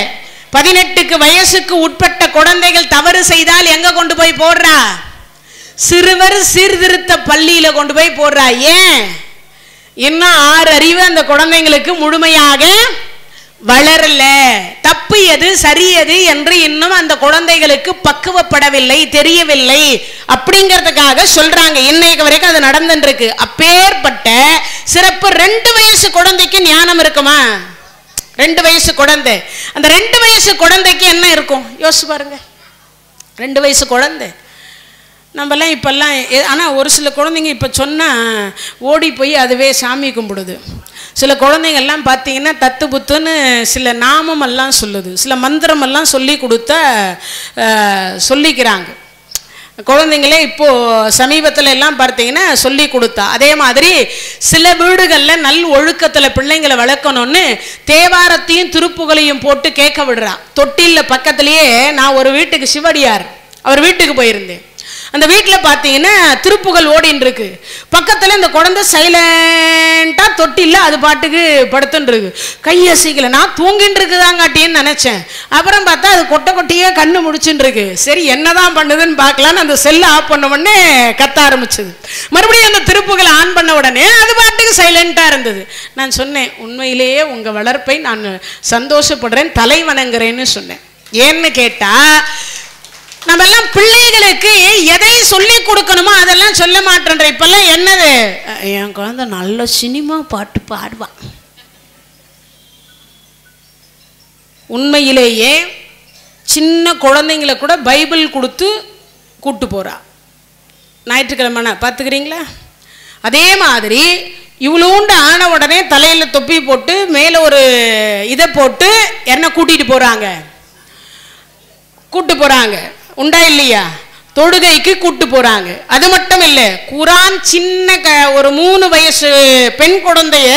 18 வயசுக்கு உட்பட்ட குழந்தைகள் தவறு செய்தால் எங்க கொண்டு போய் போடுறா? சிறுவர் சீர்திருத்த பள்ளியில கொண்டு போய் போடுறா. ஏன்? இன்னும் 6 அறிவு அந்த குழந்தைங்களுக்கு முழுமையாக வளரல. தப்பு எது சரி எது என்று இன்னும் அந்த குழந்தைகளுக்கு பக்குவப்படவில்லை, தெரியவில்லை. அப்படிங்கிறதுக்காக சொல்றாங்க. இன்னைக்கு வரைக்கும் அது நடந்துட்டு இருக்கு. அப்பேற்பட்ட சிறப்பு 2 வயசு குழந்தைக்கு ஞானம் இருக்குமா? 2 வயசு குழந்தை, அந்த 2 வயசு குழந்தைக்கு என்ன இருக்கும் யோசிச்சு பாருங்க. 2 வயசு குழந்தை நம்மலாம் இப்பெல்லாம், ஆனால் ஒரு சில குழந்தைங்க இப்போ சொன்னால் ஓடி போய் அதுவே சாமி கும்பிடுது. சில குழந்தைங்கள்லாம் பார்த்தீங்கன்னா தத்து புத்துன்னு சில நாமமெல்லாம் சொல்லுது, சில மந்திரமெல்லாம் சொல்லி கொடுத்தா சொல்லிக்கிறாங்க. குழந்தைங்களே இப்போது சமீபத்தில் எல்லாம் பார்த்தீங்கன்னா சொல்லி கொடுத்தா. அதே மாதிரி சில வீடுகளில் நல் ஒழுக்கத்தில் பிள்ளைங்களை வளர்க்கணும்னு தேவாரத்தையும் திருப்புகளையும் போட்டு கேட்க விடுறா. தொட்டிலில் பக்கத்துலேயே நான் ஒரு வீட்டுக்கு சிவடியார் அவர் வீட்டுக்கு போயிருந்தேன். அந்த வீட்டில் பார்த்தீங்கன்னா திருப்புகள் ஓடின்னு இருக்கு. பக்கத்தில் இந்த குழந்தை சைலண்டாக தொட்டில்ல அது பாட்டுக்கு படுத்துன்னு இருக்கு. கையசைக்கல. நான் தூங்கின்னு இருக்குதாங்காட்டின்னு நினச்சேன். அப்புறம் பார்த்தா அது கொட்டையே கண்ணு முடிச்சுட்டு இருக்கு. சரி என்னதான் பண்ணுதுன்னு பார்க்கலான்னு அந்த செல்லை ஆஃப் பண்ண உடனே கத்த ஆரம்பிச்சது. மறுபடியும் அந்த திருப்புகளை ஆன் பண்ண உடனே அது பாட்டுக்கு சைலண்டாக இருந்தது. நான் சொன்னேன், உண்மையிலேயே உங்கள் வளர்ப்பை நான் சந்தோஷப்படுறேன், தலை வணங்குறேன்னு சொன்னேன். ஏன்னு கேட்டால் நம்ம எல்லாம் பிள்ளைகளுக்கு எதை சொல்லி கொடுக்கணுமோ அதெல்லாம் சொல்ல மாட்டேன்ற. இப்பெல்லாம் என்னது, என் குழந்தை நல்ல சினிமா பாட்டு பாடுவான். உண்மையிலேயே சின்ன குழந்தைங்களை கூட பைபிள் கொடுத்து கூட்டு போறா. ஞாயிற்றுக்கிழமை பார்த்துக்கிறீங்களா? அதே மாதிரி இவ்வளோண்டு ஆன உடனே தலையில தொப்பி போட்டு மேலே ஒரு இதை போட்டு என்ன கூட்டிட்டு போறாங்க, கூட்டு போறாங்க. உண்டா இல்லையா? தொழுகைக்கு கூட்டு போறாங்க. அது மட்டும் இல்லை, குரான் சின்ன ஒரு 3 வயசு பெண் குழந்தைய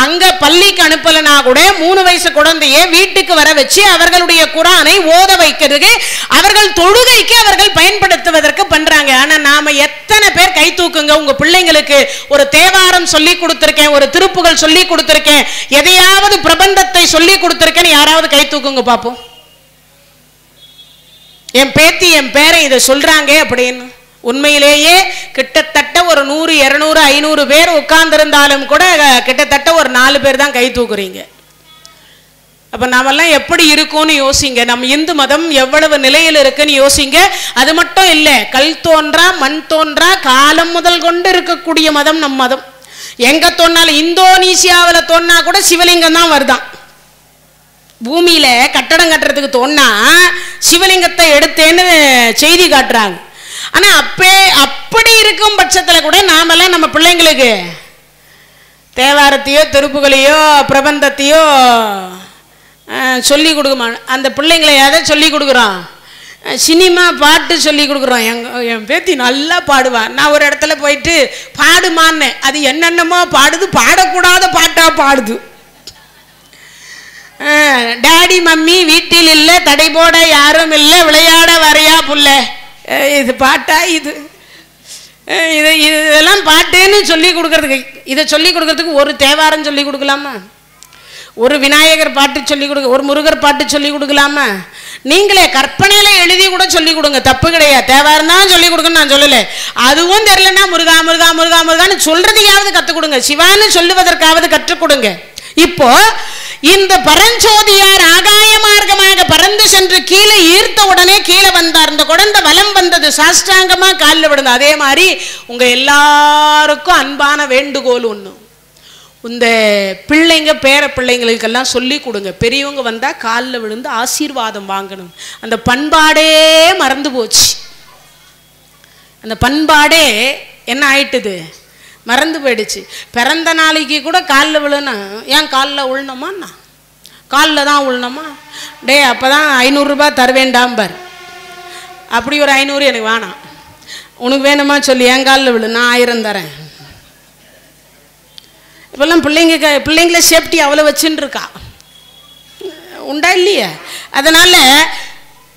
அங்க பள்ளிக்கு அனுப்பலனா கூட 3 வயசு குழந்தைய வீட்டுக்கு வர வச்சு அவர்களுடைய குரானை ஓத வைக்கிறதுக்கு, அவர்கள் தொழுகைக்கு அவர்கள் பயன்படுத்துவதற்கு பண்றாங்க. ஆனா நாம எத்தனை பேர் கை தூக்குங்க, உங்க பிள்ளைங்களுக்கு ஒரு தேவாரம் சொல்லி கொடுத்திருக்கேன், ஒரு திருப்புகள் சொல்லி கொடுத்திருக்கேன், எதையாவது பிரபந்தத்தை சொல்லி கொடுத்திருக்கேன்னு யாராவது கை தூக்குங்க பாப்போம். என் பேத்தி என் பேரன் இதை சொல்றாங்க அப்படின்னு. உண்மையிலேயே கிட்டத்தட்ட ஒரு 100, 200, 500 பேர் உட்கார்ந்திருந்தாலும் கூட கிட்டத்தட்ட ஒரு 4 பேர் தான் கை தூக்குறீங்க. அப்ப நாமெல்லாம் எப்படி இருக்கும்னு யோசிங்க. நம்ம இந்து மதம் எவ்வளவு நிலையில் இருக்குன்னு யோசிங்க. அது மட்டும் இல்லை, கல் தோன்றா மண் தோன்றா காலம் முதல் கொண்டு இருக்கக்கூடிய மதம் நம் மதம். எங்க தோணாலும் இந்தோனேசியாவில் தோணா கூட சிவலிங்கம் தான் வருதான். பூமியில கட்டடம் கட்டுறதுக்கு தோணா சிவலிங்கத்தை எடுத்தேன்னு செய்தி காட்டுறாங்க. ஆனா அப்படி இருக்கும் பட்சத்தில் கூட நாமெல்லாம் நம்ம பிள்ளைங்களுக்கு தேவாரத்தையோ திருப்புகளையோ பிரபந்தத்தையோ சொல்லி கொடுக்குமா? அந்த பிள்ளைங்களை எதை சொல்லி கொடுக்குறோம்? சினிமா பாட்டு சொல்லி கொடுக்குறோம். என் பேத்தி நல்லா பாடுவான். நான் ஒரு இடத்துல போயிட்டு பாடுமான்னு, அது என்னென்னமோ பாடுது, பாடக்கூடாத பாட்டா பாடுது. டாடி மம்மி வீட்டில் இல்லை, தடை போட யாரும் இல்லை, விளையாட வரையா புள்ள, இது பாட்டா? இதெல்லாம் பாட்டுன்னு சொல்லி கொடுக்கறதுக்கு, இதை சொல்லி கொடுக்கறதுக்கு ஒரு தேவாரம் சொல்லி கொடுக்கலாமா? ஒரு விநாயகர் பாட்டு சொல்லி கொடுக்க, ஒரு முருகர் பாட்டு சொல்லி கொடுக்கலாமா? நீங்களே கற்பனையில எழுதி கூட சொல்லி கொடுங்க, தப்பு கிடையாது. தேவாரம் தான் சொல்லி கொடுக்கன்னு நான் சொல்லலை. அதுவும் தெரியலன்னா முருகா முருகா முருகா முருகான்னு சொல்றதையாவது கற்றுக் கொடுங்க, சிவான்னு சொல்லுவதற்காவது கற்றுக் கொடுங்க. இப்போ இந்த பரஞ்சோதியார் ஆகாய மார்க்கமாக பறந்து சென்று கீழே ஈர்த்த உடனே கீழே வந்தார். இந்த குழந்தை வலம் வந்தது, சாஷ்டாங்கமா காலில் விழுந்து. அதே மாதிரி உங்க எல்லாருக்கும் அன்பான வேண்டுகோள் ஒன்று, இந்த பிள்ளைங்க பேர பிள்ளைங்களுக்கெல்லாம் சொல்லி கொடுங்க. பெரியவங்க வந்தால் காலில் விழுந்து ஆசீர்வாதம் வாங்கணும். அந்த பண்பாடே மறந்து போச்சு. அந்த பண்பாடே என்ன ஆயிட்டுது? மறந்து போயிடுச்சு. பிறந்த நாளைக்கு கூட காலில் விழுணும். ஏன் காலில் விழணுமா? நான் காலில் தான் விழணுமா? டே அப்போ தான் 500 ரூபாய் தருவேண்டாம் பார். அப்படி ஒரு 500 எனக்கு வேணாம், உனக்கு வேணுமா சொல்லி என் காலில் விழு, நான் 1000 தரேன். இப்போல்லாம் பிள்ளைங்கள சேஃப்டி அவ்வளோ வச்சுன்னு இருக்கா, உண்டா இல்லையா? அதனால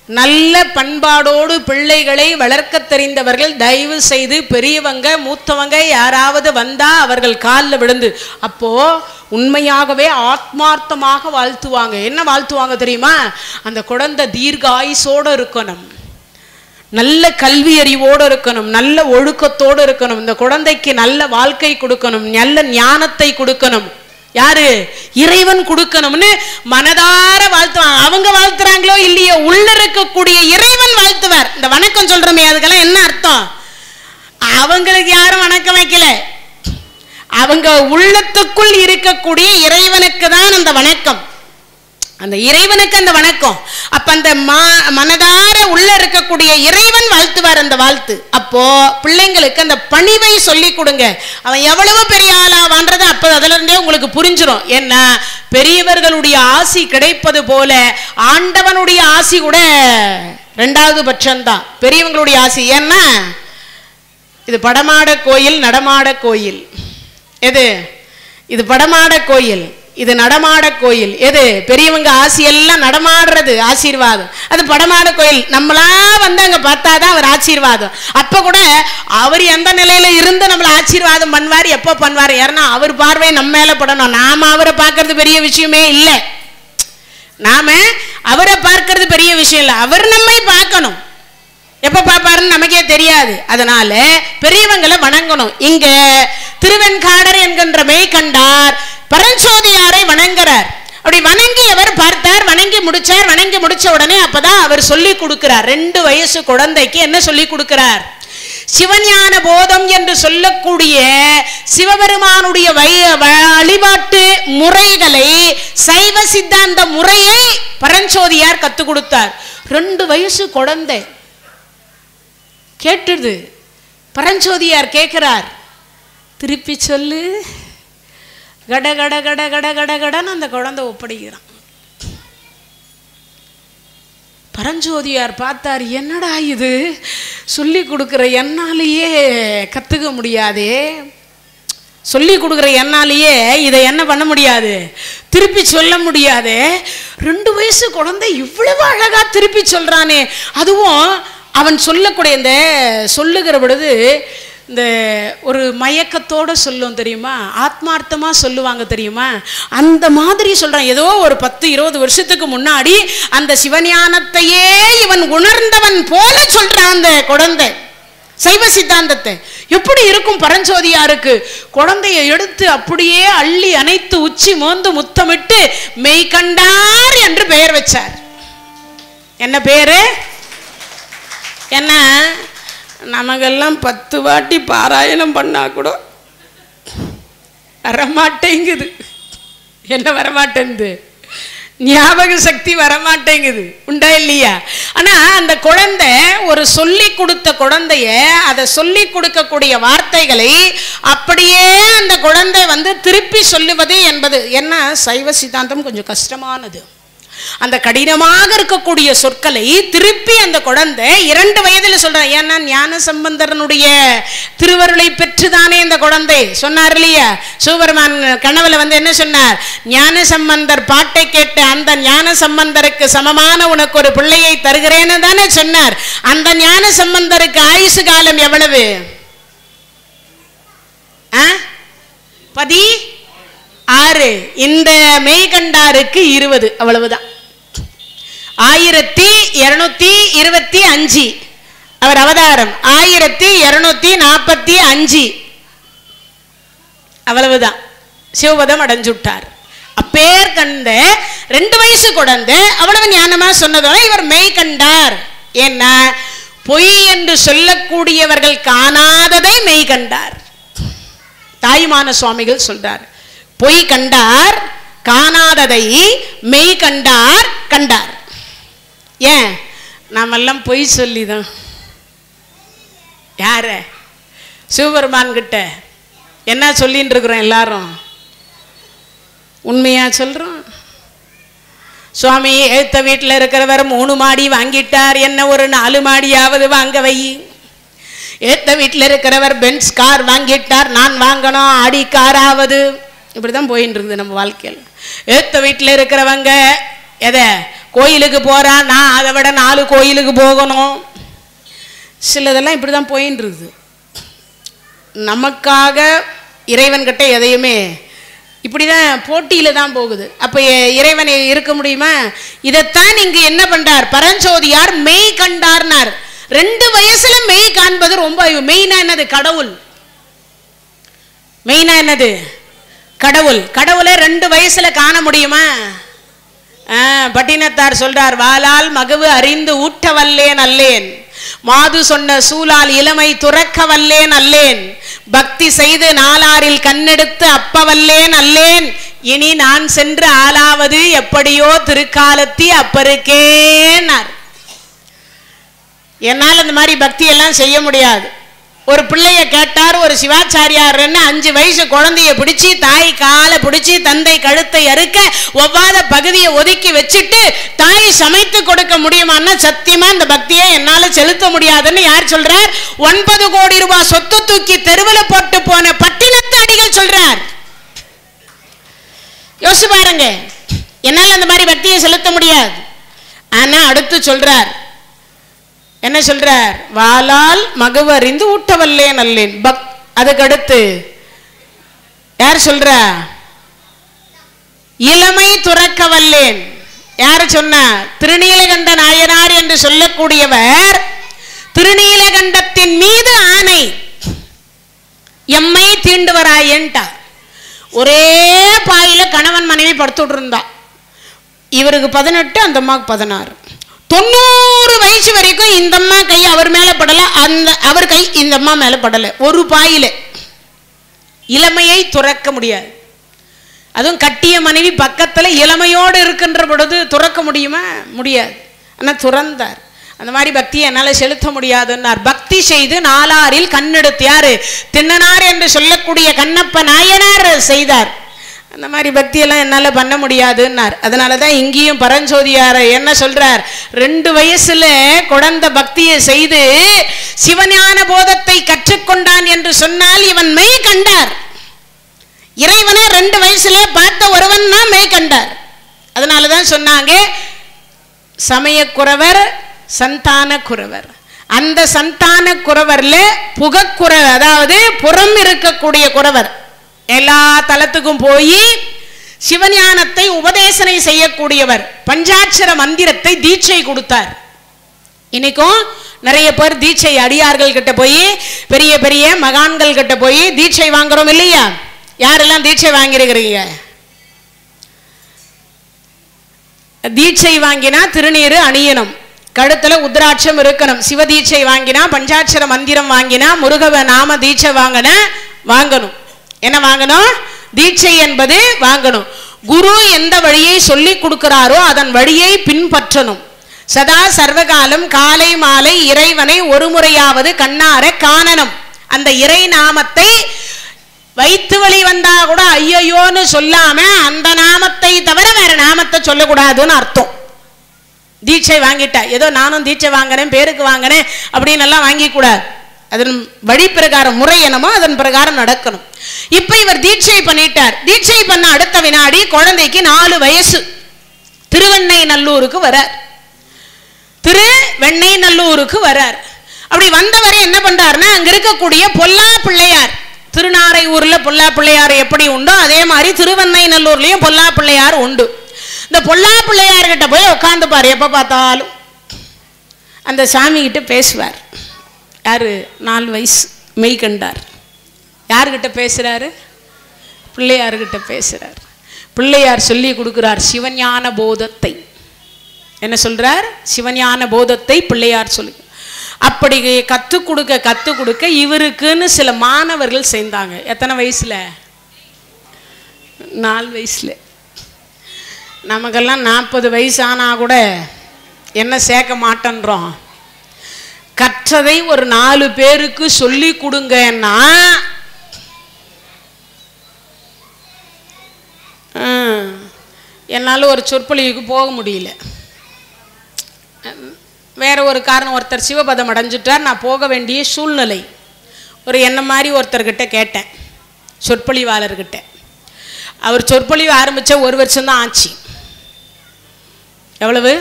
நல்ல பண்பாடோடு பிள்ளைகளை வளர்க்க தெரிந்தவர்கள் தயவு செய்து பெரியவங்க மூத்தவங்க யாராவது வந்தா அவர்கள் காலில் விழுந்து அப்போ உண்மையாகவே ஆத்மார்த்தமாக வாழ்த்துவாங்க. என்ன வாழ்த்துவாங்க தெரியுமா? அந்த குழந்தை தீர்காயுசோடு இருக்கணும், நல்ல கல்வி அறிவோடு இருக்கணும், நல்ல ஒழுக்கத்தோடு இருக்கணும், இந்த குழந்தைக்கு நல்ல வாழ்க்கை கொடுக்கணும், நல்ல ஞானத்தை கொடுக்கணும். யாரு? இறைவன் கொடுக்கணும்னு மனதார வாழ்த்துவாங்க. அவங்க வாழ்த்துறாங்களோ இல்லையோ, உள்ள இருக்கக்கூடிய இறைவன் வாழ்த்துவார். இந்த வணக்கம் சொல்றோமே, அதுக்கெல்லாம் என்ன அர்த்தம்? அவங்களுக்கு யாரும் வணக்கம் வைக்கல, அவங்க உள்ளத்துக்குள் இருக்கக்கூடிய இறைவனுக்கு தான் அந்த வணக்கம், அந்த இறைவனுக்கு அந்த வணக்கம். அப்ப அந்த மனதார உள்ள இருக்கக்கூடிய இறைவன் வாழ்த்துவார் அந்த வாழ்த்து. அப்போ பிள்ளைங்களுக்கு அந்த பணிவை சொல்லி கொடுங்க. அவன் எவ்வளவு பெரிய ஆளாவான்றதை அப்போ அதுல இருந்தே உங்களுக்கு புரிஞ்சிடும். ஏன்னா பெரியவர்களுடைய ஆசி கிடைப்பது போல ஆண்டவனுடைய ஆசி கூட 2வது பட்சம்தான் பெரியவங்களுடைய ஆசி. ஏன்னா இது படமாட கோயில், நடமாட கோயில். எது? இது படமாட கோயில், இது நடமாட கோயில். எது? பெரியவங்க ஆசி எல்லாம் நடமாடுறது ஆசீர்வாதம், அது படமாட கோயில். நம்மளா வந்து அங்க பார்த்தாதான் அவர் ஆசீர்வாதம். அப்ப கூட அவர் எந்த நிலையில இருந்து நம்மள ஆசீர்வாதம் பண்ணுவார், எப்ப பண்ணுவார்? ஏன்னா அவர் பார்வை நம்ம மேல படணும். நாம அவரை பார்க்கறது பெரிய விஷயமே இல்லை, நாம அவரை பார்க்கறது பெரிய விஷயம் இல்லை, அவர் நம்மை பார்க்கணும். எப்ப பார்ப்பாருன்னு நமக்கே தெரியாது. அதனால பெரியவங்களை வணங்கணும். இங்க திருவெண்காடர் என்கின்ற மெய்கண்டார் பரஞ்சோதியாரை வணங்குறார். அப்படி வணங்கி அவர் பார்த்தார், வணங்கி முடிச்சார். வணங்கி முடிச்ச உடனே அப்பதான் அவர் சொல்லி கொடுக்கிறார். 2 வயசு குழந்தைக்கு என்ன சொல்லி கொடுக்கிறார்? சிவஞான போதம் என்று சொல்லக்கூடிய சிவபெருமானுடைய வழிபாட்டு முறைகளை, சைவ சித்தாந்த முறையை பரஞ்சோதியார் கற்றுக் கொடுத்தார். 2 வயசு குழந்தை கேட்டுது. பரஞ்சோதியார் கேட்கிறார், திருப்பி சொல்லு. கட கட கட கட கட கடன்னு அந்த குழந்தை ஒப்படைக்கிறான். பரஞ்சோதியார் பார்த்தார், என்னடா இது, சொல்லி கொடுக்குற என்னாலேயே கற்றுக்க முடியாதே, சொல்லி கொடுக்குற என்னாலேயே இதை என்ன பண்ண முடியாது, திருப்பி சொல்ல முடியாது. 2 வயசு குழந்தை இவ்வளவு அழகா திருப்பி சொல்றானே. அதுவும் அவன் சொல்லக்கூடிய இந்த சொல்லுகிற பொழுது இந்த ஒரு மயக்கத்தோடு சொல்லும் தெரியுமா, ஆத்மார்த்தமா சொல்லுவாங்க தெரியுமா, அந்த மாதிரி சொல்றான். ஏதோ ஒரு 10-20 வருஷத்துக்கு முன்னாடி அந்த சிவஞானத்தையே இவன் உணர்ந்தவன் போல சொல்றான் அந்த குழந்தை சைவ சித்தாந்தத்தை. எப்படி இருக்கும் பரஞ்சோதியாருக்கு? குழந்தையை எடுத்து அப்படியே அள்ளி அணைத்து உச்சி மோந்து முத்தமிட்டு மெய்கண்டார் என்று பெயர் வச்சார். என்ன பேரு? என்ன, நமக்கெல்லாம் 10 வாட்டி பாராயணம் பண்ணா கூட வரமாட்டேங்குது. என்ன வரமாட்டேங்குது? ஞாபக சக்தி வரமாட்டேங்குது. உண்டா இல்லையா? ஆனா அந்த குழந்தை ஒரு சொல்லி கொடுத்த குழந்தைய, அதை சொல்லி கொடுக்கக்கூடிய வார்த்தைகளை அப்படியே அந்த குழந்தை திருப்பி சொல்லுவது என்பது என்ன? சைவ சித்தாந்தம் கொஞ்சம் கஷ்டமானது. அந்த கடினமாக இருக்கக்கூடிய சொற்களை திருப்பி அந்த குழந்தை 2 வயதில் சொல்றான். ஏன்னா ஞான சம்பந்தரனுடைய திருவருளை பெற்றுதானே இந்த குழந்தை சொன்னார் இல்லையா? சிவபெருமான் கனவுல என்ன சொன்னார்? ஞான சம்பந்தர் பாட்டை கேட்டு அந்த ஞான சம்பந்தருக்கு சமமான உனக்கு ஒரு பிள்ளையை தருகிறேன்னு தானே சொன்னார். அந்த ஞான சம்பந்தருக்கு ஆயுசு காலம் எவ்வளவு? 16. இந்த மெய்கண்டாருக்கு 20. அவ்வளவுதான். 1225 அவர் அவதாரம். 1245 அவ்வளவுதான் சிவபதம் அடைஞ்சுட்டார். அப்பேர் கண்ட 2 வயசு குழந்தை அவ்வளவு ஞானமா சொன்னதோட இவர் மெய் கண்டார். ஏன்னா பொய் என்று சொல்லக்கூடியவர்கள் காணாததை மெய் கண்டார். தாயுமான சுவாமிகள் சொல்றார், பொய் கண்டார், காணாததை மெய் கண்டார் கண்டார். ஏன்? நாமெல்லாம் பொய் சொல்லிதான். யார? சிவபெருமான் கிட்ட என்ன சொல்லிட்டு இருக்கிறோம்? எல்லாரும் உண்மையா சொல்றோம். சுவாமி ஏத்த வீட்டில் இருக்கிறவர் 3 மாடி வாங்கிட்டார், என்ன ஒரு 4 மாடியாவது வாங்க வை. ஏத்த வீட்டில் இருக்கிறவர் பென்ஸ் கார் வாங்கிட்டார், நான் வாங்கணும் ஆடி காராவது. இப்படிதான் போயிட்டு இருக்குது நம்ம வாழ்க்கையில். ஏத்த வீட்டில் இருக்கிறவங்க எதை கோயிலுக்கு போறா, நான் அதை விட 4 கோயிலுக்கு போகணும். சிலதெல்லாம் இப்படிதான் போயிட்டு இருக்குது. நமக்காக இறைவன்கிட்ட எதையுமே இப்படிதான் போட்டியில தான் போகுது. அப்ப இறைவன் இருக்க முடியுமா? இதைத்தான் இங்கு என்ன பண்றார்? பரஞ்சோதியார் மெய் கண்டார்னார். 2 வயசுல மெய் காண்பது ரொம்ப. மெய்னா என்னது? கடவுள். மெய்னா என்னது? கடவுள். கடவுளை 2 வயசுல காண முடியுமா? பட்டினத்தார் சொல்றார், வாளால் மகவு அறிந்து ஊட்ட வல்லேன் அல்லேன், மாது சொன்ன சூலால் இளமை துறக்க வல்லேன் அல்லேன், பக்தி செய்து நாளாரில் கண்ணெடுத்து அப்ப வல்லேன் அல்லேன், இனி நான் சென்று ஆளாவது எப்படியோ திருக்காலத்தி அப்பருக்கேனார். என்னால் அந்த மாதிரி பக்தி எல்லாம் செய்ய முடியாது. ஒரு பிள்ளைய கேட்டார், ஒரு சிவாச்சாரியார் 5 வயசு குழந்தைய பிடிச்சி தாய் காலை பிடிச்சி தந்தை கழுத்தை அறுக்க ஒவ்வாத பகுதியை ஒதுக்கி வச்சுட்டு தாய் சமைத்து கொடுக்க முடியுமான்னா சத்தியமா இந்த பக்தியை என்னால செலுத்த முடியாதுன்னு யார் சொல்றார்? 9 கோடி ரூபாய் சொத்து தூக்கி தெருவில் போட்டு போன பட்டினத்து அடிகள் சொல்றார். யோசிச்சு பாருங்க, என்னால் அந்த மாதிரி பக்தியை செலுத்த முடியாது. ஆனா அடுத்து சொல்றார், என்ன சொல்றார்? வாளால் மகவறிந்து ஊட்டவல்லேன் அல்லேன். அதுக்கடுத்து யார் சொல்றா? இளமை துறக்க வல்லேன். யாரு சொன்னா? திருநீலகண்ட நாயனார் என்று சொல்லக்கூடியவர் திருநீலகண்டத்தின் மீது ஆணை, எம்மை தீண்டுவராயன்ட்டார். ஒரே பாயில கணவன் மனைவி படுத்துட்டு இருந்தா. இவருக்கு 18, அந்த அம்மாவுக்கு 16. 90 வயசு வரைக்கும் இந்த அம்மா கை அவர் மேல படல, அவர் கை இந்த அம்மா மேல படல. ஒரு பாயில. இளமையை துறக்க முடியாது. அதுவும் கட்டிய மனைவி பக்கத்துல இளமையோடு இருக்கின்ற பொழுது துறக்க முடியுமா? முடியாது. ஆனா துறந்தார். அந்த மாதிரி பக்தியை என்னால செலுத்த முடியாதுன்னார். பக்தி செய்து நாளாரில் கண்ணெடுத்து, யாரு? திண்ணனார் என்று சொல்லக்கூடிய கண்ணப்ப நாயனார் செய்தார். அந்த மாதிரி பக்தியெல்லாம் என்னால் பண்ண முடியாதுன்னார். அதனால தான் இங்கேயும் பரஞ்சோதியார் என்ன சொல்றார்? 2 வயசுல குழந்தை பக்தியை செய்து சிவஞான போதத்தை கற்றுக்கொண்டான் என்று சொன்னால் இவன் மெய் கண்டார். இறைவனை 2 வயசுல பார்த்த ஒருவன் தான் மெய் கண்டார். அதனால தான் சொன்னாங்க சமய குறவர் சந்தான குறவர். அந்த சந்தான குறவர்ல புகக்குறவர், அதாவது புறம் இருக்கக்கூடிய குறவர், எல்லா தலத்துக்கும் போய் சிவஞானத்தை உபதேசனை செய்யக்கூடியவர். பஞ்சாட்சர மந்திரத்தை தீட்சை கொடுத்தார். இன்னைக்கும் நிறைய பேர் தீட்சை அடியார்கள் கிட்ட போய், பெரிய பெரிய மகான்கள் கிட்ட போய் தீட்சை வாங்குறோம் இல்லையா? யாரெல்லாம் தீட்சை வாங்கியிருக்கிறீங்க? தீட்சை வாங்கினா திருநீரு அணியணும், கழுத்துல உத்ராட்சம் இருக்கணும். சிவதீட்சை வாங்கினா, பஞ்சாட்சர மந்திரம் வாங்கினா, முருகவ நாம தீட்சை வாங்கணும். என்ன வாங்கணும்? தீட்சை என்பது வாங்கணும். குரு எந்த வழியை சொல்லி கொடுக்கிறாரோ அதன் வழியை பின்பற்றணும். சதா சர்வகாலம் காலை மாலை இறைவனை ஒரு முறையாவது கண்ணார காணணும். அந்த இறை நாமத்தை வைத்து வழி வந்தா கூட ஐயோன்னு சொல்லாம அந்த நாமத்தை தவிர வேற நாமத்தை சொல்லக்கூடாதுன்னு அர்த்தம். தீட்சை வாங்கிட்டா ஏதோ நானும் தீட்சை வாங்கினேன் பேருக்கு வாங்கினேன் அப்படின்னு எல்லாம் வாங்கி கூடாது. அதன் வழி பிரகாரம் முறை என்னமோ அதன் பிரகாரம் நடக்கணும். இப்ப இவர் தீட்சை பண்ணிட்டார். தீட்சை பண்ண அடுத்த வினாடி குழந்தைக்கு 4 வயசு. திருவெண்ணைநல்லூருக்கு வரார். திருவெண்ணைநல்லூருக்கு வரார். அப்படி வந்தவரை என்ன பண்றாருன்னா அங்க இருக்கக்கூடிய பொல்லா பிள்ளையார், திருநாரை ஊர்ல பொல்லா பிள்ளையார் எப்படி உண்டோ அதே மாதிரி திருவெண்ணைநல்லூர்லயும் பொல்லா பிள்ளையார் உண்டு. இந்த பொல்லா பிள்ளையார்கிட்ட போய் உட்காந்துப்பார். எப்ப பார்த்தாலும் அந்த சாமி கிட்ட பேசுவார். யாரு? 4 வயசு மெய்கண்டார். யார்கிட்ட பேசுறாரு? பிள்ளையார்கிட்ட பேசுறார். பிள்ளையார் சொல்லி கொடுக்கிறார் சிவஞான போதத்தை. என்ன சொல்றார்? சிவஞான போதத்தை பிள்ளையார் சொல்லு. அப்படி கத்து கொடுக்க இவருக்குன்னு சில மாணவர்கள் சேர்ந்தாங்க. எத்தனை வயசுல? 4 வயசுல. நமக்கெல்லாம் 40 வயசு ஆனா கூட என்ன சேர்க்க மாட்டேன்றோம். கற்றதை ஒரு 4 பேருக்கு சொல்லி கொடுங்கன்னா என்னால் ஒரு சொற்பொழிவுக்கு போக முடியல. வேற ஒரு காரணம், ஒருத்தர் சிவபதம் அடைஞ்சிட்டார், நான் போக வேண்டிய சூழ்நிலை. ஒரு என்ன மாதிரி ஒருத்தர்கிட்ட கேட்டேன், சொற்பொழிவாளர்கிட்ட. அவர் சொற்பொழிவு ஆரம்பித்த 1 வருஷம்தான் ஆச்சு. எவ்வளவு?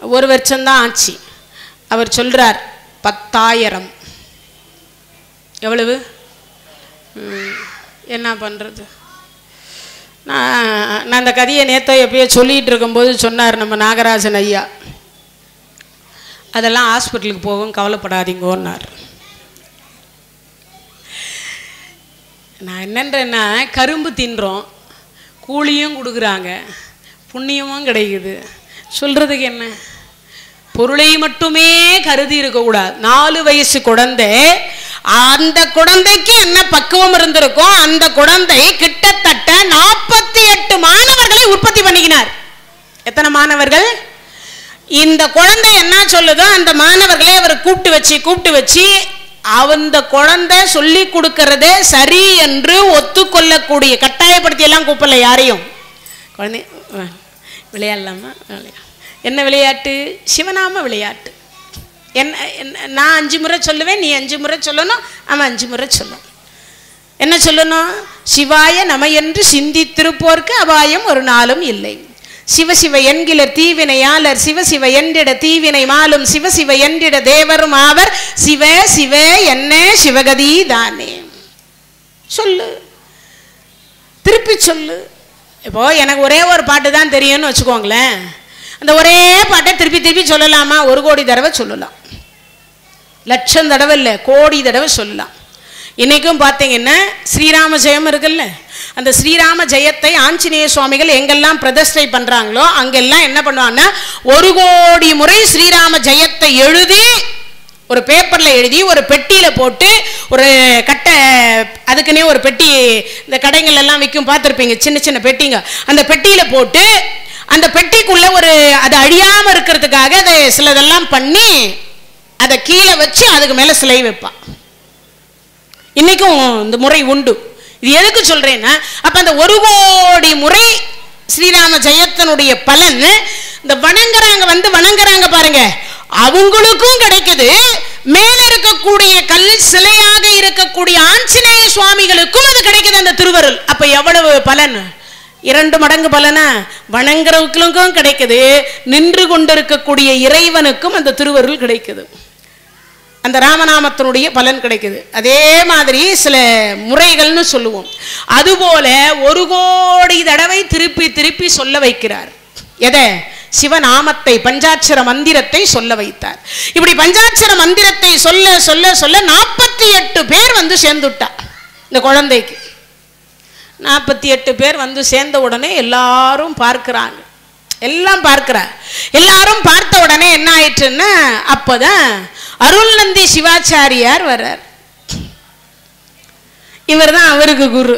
1 வருஷம்தான் ஆச்சு. அவர் சொல்றார் 10,000. எவ்வளவு? என்ன பண்ணுறது? நான் அந்த கதையை நேற்று எப்பயோ சொல்லிகிட்டு இருக்கும்போது சொன்னார் நம்ம நாகராஜன் ஐயா, அதெல்லாம் ஹாஸ்பிட்டலுக்கு போகும் கவலைப்படாதீங்கன்னார். நான் என்னன்றேன்னா, கரும்பு தின்றோம், கூலியும் கொடுக்குறாங்க, புண்ணியமும் கிடைக்குது. சொல்கிறதுக்கு என்ன? பொருளை மட்டுமே கருதி இருக்கக்கூடாது. 4 வயசு குழந்தை, அந்த குழந்தைக்கு என்ன பக்குவம் இருந்திருக்கும்? அந்த குழந்தை கிட்டத்தட்ட 48 மாணவர்களை உற்பத்தி பண்ணிக்கினார். எத்தனை மாணவர்கள்? இந்த குழந்தை என்ன சொல்லுதோ அந்த மாணவர்களை அவர் கூப்பிட்டு வச்சு அந்த குழந்தை சொல்லி கொடுக்கறதே சரி என்று ஒத்துக்கொள்ளக்கூடிய, கட்டாயப்படுத்தி எல்லாம் கூப்பிடல யாரையும். குழந்தை விளையாடலாமா? என்ன விளையாட்டு? சிவநாம விளையாட்டு. நான் 5 முறை சொல்லுவேன், நீ 5 முறை சொல்லணும், அவன் 5 முறை சொல்லணும். என்ன சொல்லணும்? சிவாய நம என்று சிந்தித்திருப்போர்க்கு அபாயம் ஒரு நாளும் இல்லை. சிவசிவ என்கிற தீவினையாளர் சிவசிவ என்றிட தீவினை மாலும் சிவசிவ என்றிட தேவரும் ஆவர் சிவ சிவ என்ன சிவகதி தானே. சொல்லு, திருப்பி சொல்லு. இப்போ எனக்கு ஒரே ஒரு பாட்டு தான் தெரியும்னு வச்சுக்கோங்களேன், அந்த ஒரே பாட்டை திருப்பி திருப்பி சொல்லலாமா? 1 கோடி தடவை சொல்லலாம், லட்சம் தடவை இல்லை, கோடி தடவை சொல்லலாம். இன்னைக்கும் பார்த்தீங்கன்னா ஸ்ரீராம ஜெயம் இருக்குல்ல, அந்த ஸ்ரீராம ஜெயத்தை ஆஞ்சநேய சுவாமிகள் எங்கெல்லாம் பிரதிஷ்டை பண்றாங்களோ அங்கெல்லாம் என்ன பண்ணுவாங்கன்னா 1 கோடி முறை ஸ்ரீராம ஜெயத்தை எழுதி ஒரு பேப்பர்ல எழுதி ஒரு பெட்டியில போட்டு, ஒரு கட்டை, அதுக்குன்னே ஒரு பெட்டி இந்த கடைகள் எல்லாம் விற்கும் பார்த்துருப்பீங்க, சின்ன சின்ன பெட்டிங்க, அந்த பெட்டியில போட்டு அந்த பெட்டிக்குள்ள ஒரு அது அழியாம இருக்கிறதுக்காக அதை சிலதெல்லாம் பண்ணி அதை கீழே வச்சு அதுக்கு மேல சிலை வைப்பான். இன்னைக்கும் இந்த முறை உண்டு. இது எதுக்கு சொல்றேன்னா, அப்ப அந்த 1 கோடி முறை ஸ்ரீராம ஜெயத்தினுடைய பலன் இந்த வணங்குறாங்க பாருங்க, அவங்களுக்கும் கிடைக்குது. மேல இருக்கக்கூடிய கல் சிலையாக இருக்கக்கூடிய ஆஞ்சநேய சுவாமிகளுக்கும் அது கிடைக்குது அந்த திருவருள். அப்ப எவ்வளவு பலன்? 2 மடங்கு பலனா? வணங்குறவங்களுக்கும் கிடைக்குது, நின்று கொண்டிருக்கக்கூடிய இறைவனுக்கும் அந்த திருவருள் கிடைக்குது, அந்த ராமநாமத்தினுடைய பலன் கிடைக்குது. அதே மாதிரி சில முறைகள்னு சொல்லுவோம். அதுபோல 1 கோடி தடவை திருப்பி திருப்பி சொல்ல வைக்கிறார். எதை? சிவநாமத்தை, பஞ்சாட்சர மந்திரத்தை சொல்ல வைத்தார். இப்படி பஞ்சாட்சர மந்திரத்தை சொல்ல சொல்ல சொல்ல 48 பேர் வந்து சேர்ந்துட்டா இந்த குழந்தைக்கு. 48 பேர் வந்து சேர்ந்த உடனே எல்லாரும் பார்க்கிறாங்க, எல்லாம் பார்க்கிறார். எல்லாரும் பார்த்த உடனே என்ன ஆயிற்றுன்னா, அப்பதான் அருள்நந்தி சிவாச்சாரியார் வர்றார். இவர் தான் அவருக்கு குரு.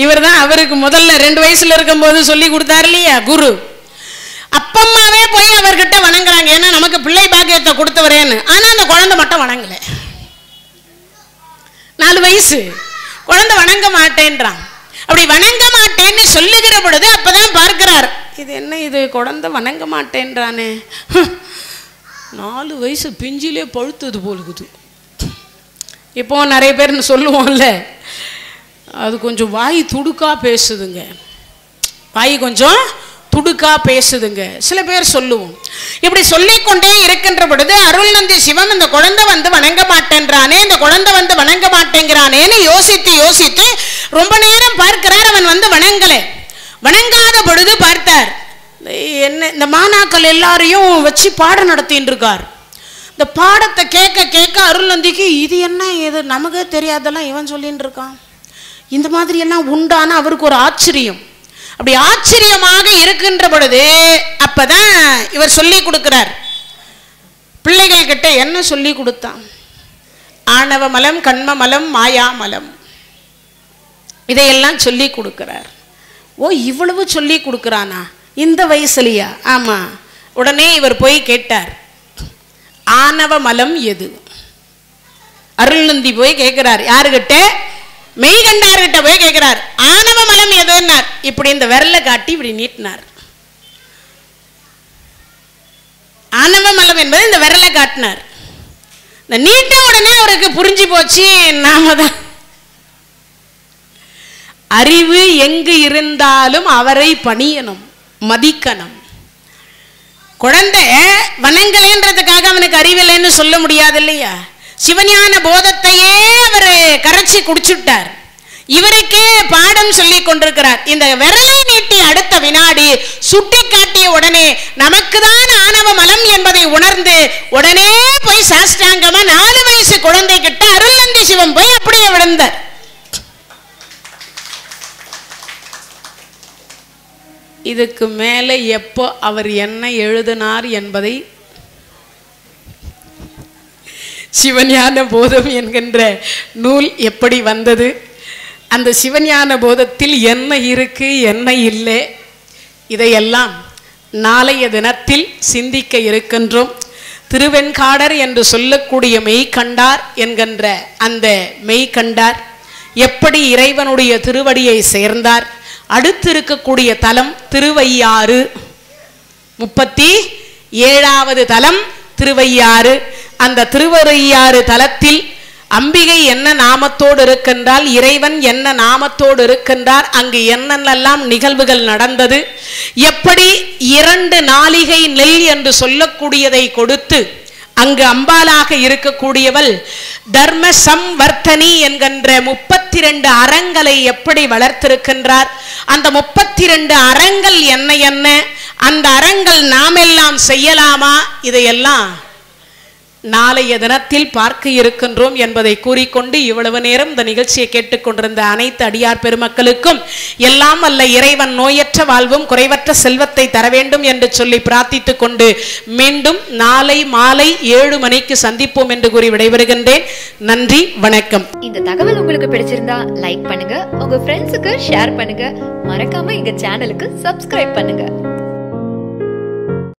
இவர் தான் அவருக்கு முதல்ல 2 வயசுல இருக்கும்போது சொல்லி கொடுத்தாரு இல்லையா குரு. அப்பம்மாவே போய் அவர்கிட்ட வணங்குறாங்க, ஏன்னா நமக்கு பிள்ளை பாக்கியத்தை கொடுத்தவரேன்னு. ஆனா அந்த குழந்தை மட்டும் வணங்கல. 4 வயசு குழந்தை வணங்க மாட்டேன்றான். அப்படி வணங்க மாட்டேன்னு சொல்லுகிற பொழுது அப்பதான் பார்க்கிறார், இது என்ன இது குழந்தை வணங்க மாட்டேன்றானே, 4 வயசு பிஞ்சிலே பழுத்தது போலுக்குது. இப்போ நிறைய பேர் சொல்லுவோம்ல, அது கொஞ்சம் வாய் துடுக்கா பேசுதுங்க, வாய் கொஞ்சம் துடுக்கா பேசுதுங்க, சில பேர் சொல்லுவோம். இப்படி சொல்லிக்கொண்டே இருக்கின்ற பொழுது அருள்நந்தி சிவம் இந்த குழந்தை வந்து வணங்க மாட்டேன்றானே, இந்த குழந்தை வந்து வணங்க மாட்டேங்கிறானேன்னு யோசித்து யோசித்து ரொம்ப நேரம் பார்க்கிறார். அவன் வந்து வணங்கலை. வணங்காத பொழுது பார்த்தார், என்ன இந்த மாணாக்கள் எல்லாரையும் வச்சு பாடம் நடத்தின்னு இருக்கார். இந்த பாடத்தை கேட்க கேட்க அருள்நந்திக்கு இது என்ன, இது நமக்கே தெரியாதெல்லாம் இவன் சொல்லின்னு இருக்கான், இந்த மாதிரி எல்லாம் உண்டான அவருக்கு ஒரு ஆச்சரியம். அப்படி ஆச்சரியமாக இருக்கின்ற பொழுது அப்பதான் இவர் சொல்லி கொடுக்கிறார். பிள்ளைகள் கிட்ட என்ன சொல்லி கொடுத்தான்? ஆணவ மலம், கண்ம மலம், மாயா மலம், இதையெல்லாம் சொல்லி கொடுக்கிறார். ஓ, இவ்வளவு சொல்லி கொடுக்கிறானா இந்த வயசுலையா? ஆமா. உடனே இவர் போய் கேட்டார், ஆணவ மலம் எது? அருள்நந்தி போய் கேட்கிறார். யாருகிட்ட? மெய்கண்டார்கிட்ட போய் கேட்கிறார், ஆணவ மலம் எதுன்னார். இப்படி இந்த விரலை காட்டி இப்படி நீட்டினார். ஆணவ மலம் என்பது இந்த விரலை காட்டினார். இந்த நீட்ட உடனே அவருக்கு புரிஞ்சு போச்சு, நாம தான். அறிவு எங்கு இருந்தாலும் அவரை பணியணும், மதிக்கணும். குழந்தை வணங்கலைன்றதுக்காக அவனுக்கு அறிவில்லைன்னு சொல்ல முடியாது இல்லையா? சிவஞான போதத்தையே அவர் கரைச்சி குடிச்சுட்டார். இவருக்கே பாடம் சொல்லி கொண்டிருக்கிறார். இந்த விரலை நீட்டி அடுத்த வினாடி சுட்டி காட்டிய உடனே நமக்கு தான் ஆணவ மலம் என்பதை உணர்ந்து உடனே போய் சாஷ்டாங்கமா 4 வயசு குழந்தை கிட்ட அருள்நந்தி சிவம் போய் அப்படியே விழுந்தார். இதுக்கு மேலே எப்போ அவர் என்ன எழுதினார் என்பதை சிவஞான போதம் என்கின்ற நூல் எப்படி வந்தது, அந்த சிவஞான போதத்தில் என்ன இருக்கு என்ன இல்லை, இதையெல்லாம் நாளைய தினத்தில் சிந்திக்க இருக்கின்றோம். திருவெண்காடர் என்று சொல்லக்கூடிய மெய்கண்டார் என்கின்ற அந்த மெய்கண்டார் எப்படி இறைவனுடைய திருவடியை சேர்ந்தார், அடுத்து இருக்கக்கூடிய தலம் திருவையாறு, 37வது தலம் திருவையாறு. அந்த திருவையாறு தலத்தில் அம்பிகை என்ன நாமத்தோடு இருக்கின்றால், இறைவன் என்ன நாமத்தோடு இருக்கின்றார், அங்கு என்னென்னலாம் நிகழ்வுகள் நடந்தது, எப்படி 2 நாளிகை நெல் என்று சொல்லக்கூடியதை கொடுத்து அங்கு அம்பாலாக இருக்கக்கூடியவள் தர்ம சம்வர்த்தனி என்கின்ற 32 அறங்களை எப்படி வளர்த்திருக்கின்றார், அந்த 32 அறங்கள் என்ன என்ன, அந்த அறங்கள் நாமெல்லாம் செய்யலாமா, இதையெல்லாம் நாளைய தினத்தில் பார்க்க இருக்கின்றோம் என்பதை கூறிக்கொண்டு இவ்வளவு நேரம் இந்த நிகழ்ச்சியை கேட்டுக்கொண்டிருந்த அனைத்து அடியார் பெருமக்களுக்கும் எல்லாம் அல்ல இறைவன் நோயற்ற வாழ்வும் குறைவற்ற செல்வத்தை தர வேண்டும் என்று சொல்லி பிரார்த்தித்துக் கொண்டு மீண்டும் நாளை மாலை 7 மணிக்கு சந்திப்போம் என்று கூறி விடைபெறுகின்றேன். நன்றி, வணக்கம். இந்த தகவல் உங்களுக்கு பிடிச்சிருந்தா லைக் பண்ணுங்க, உங்க ஃப்ரெண்ட்ஸுக்கு ஷேர் பண்ணுங்க, மறக்காம எங்க சேனலுக்கு சப்ஸ்கிரைப் பண்ணுங்க.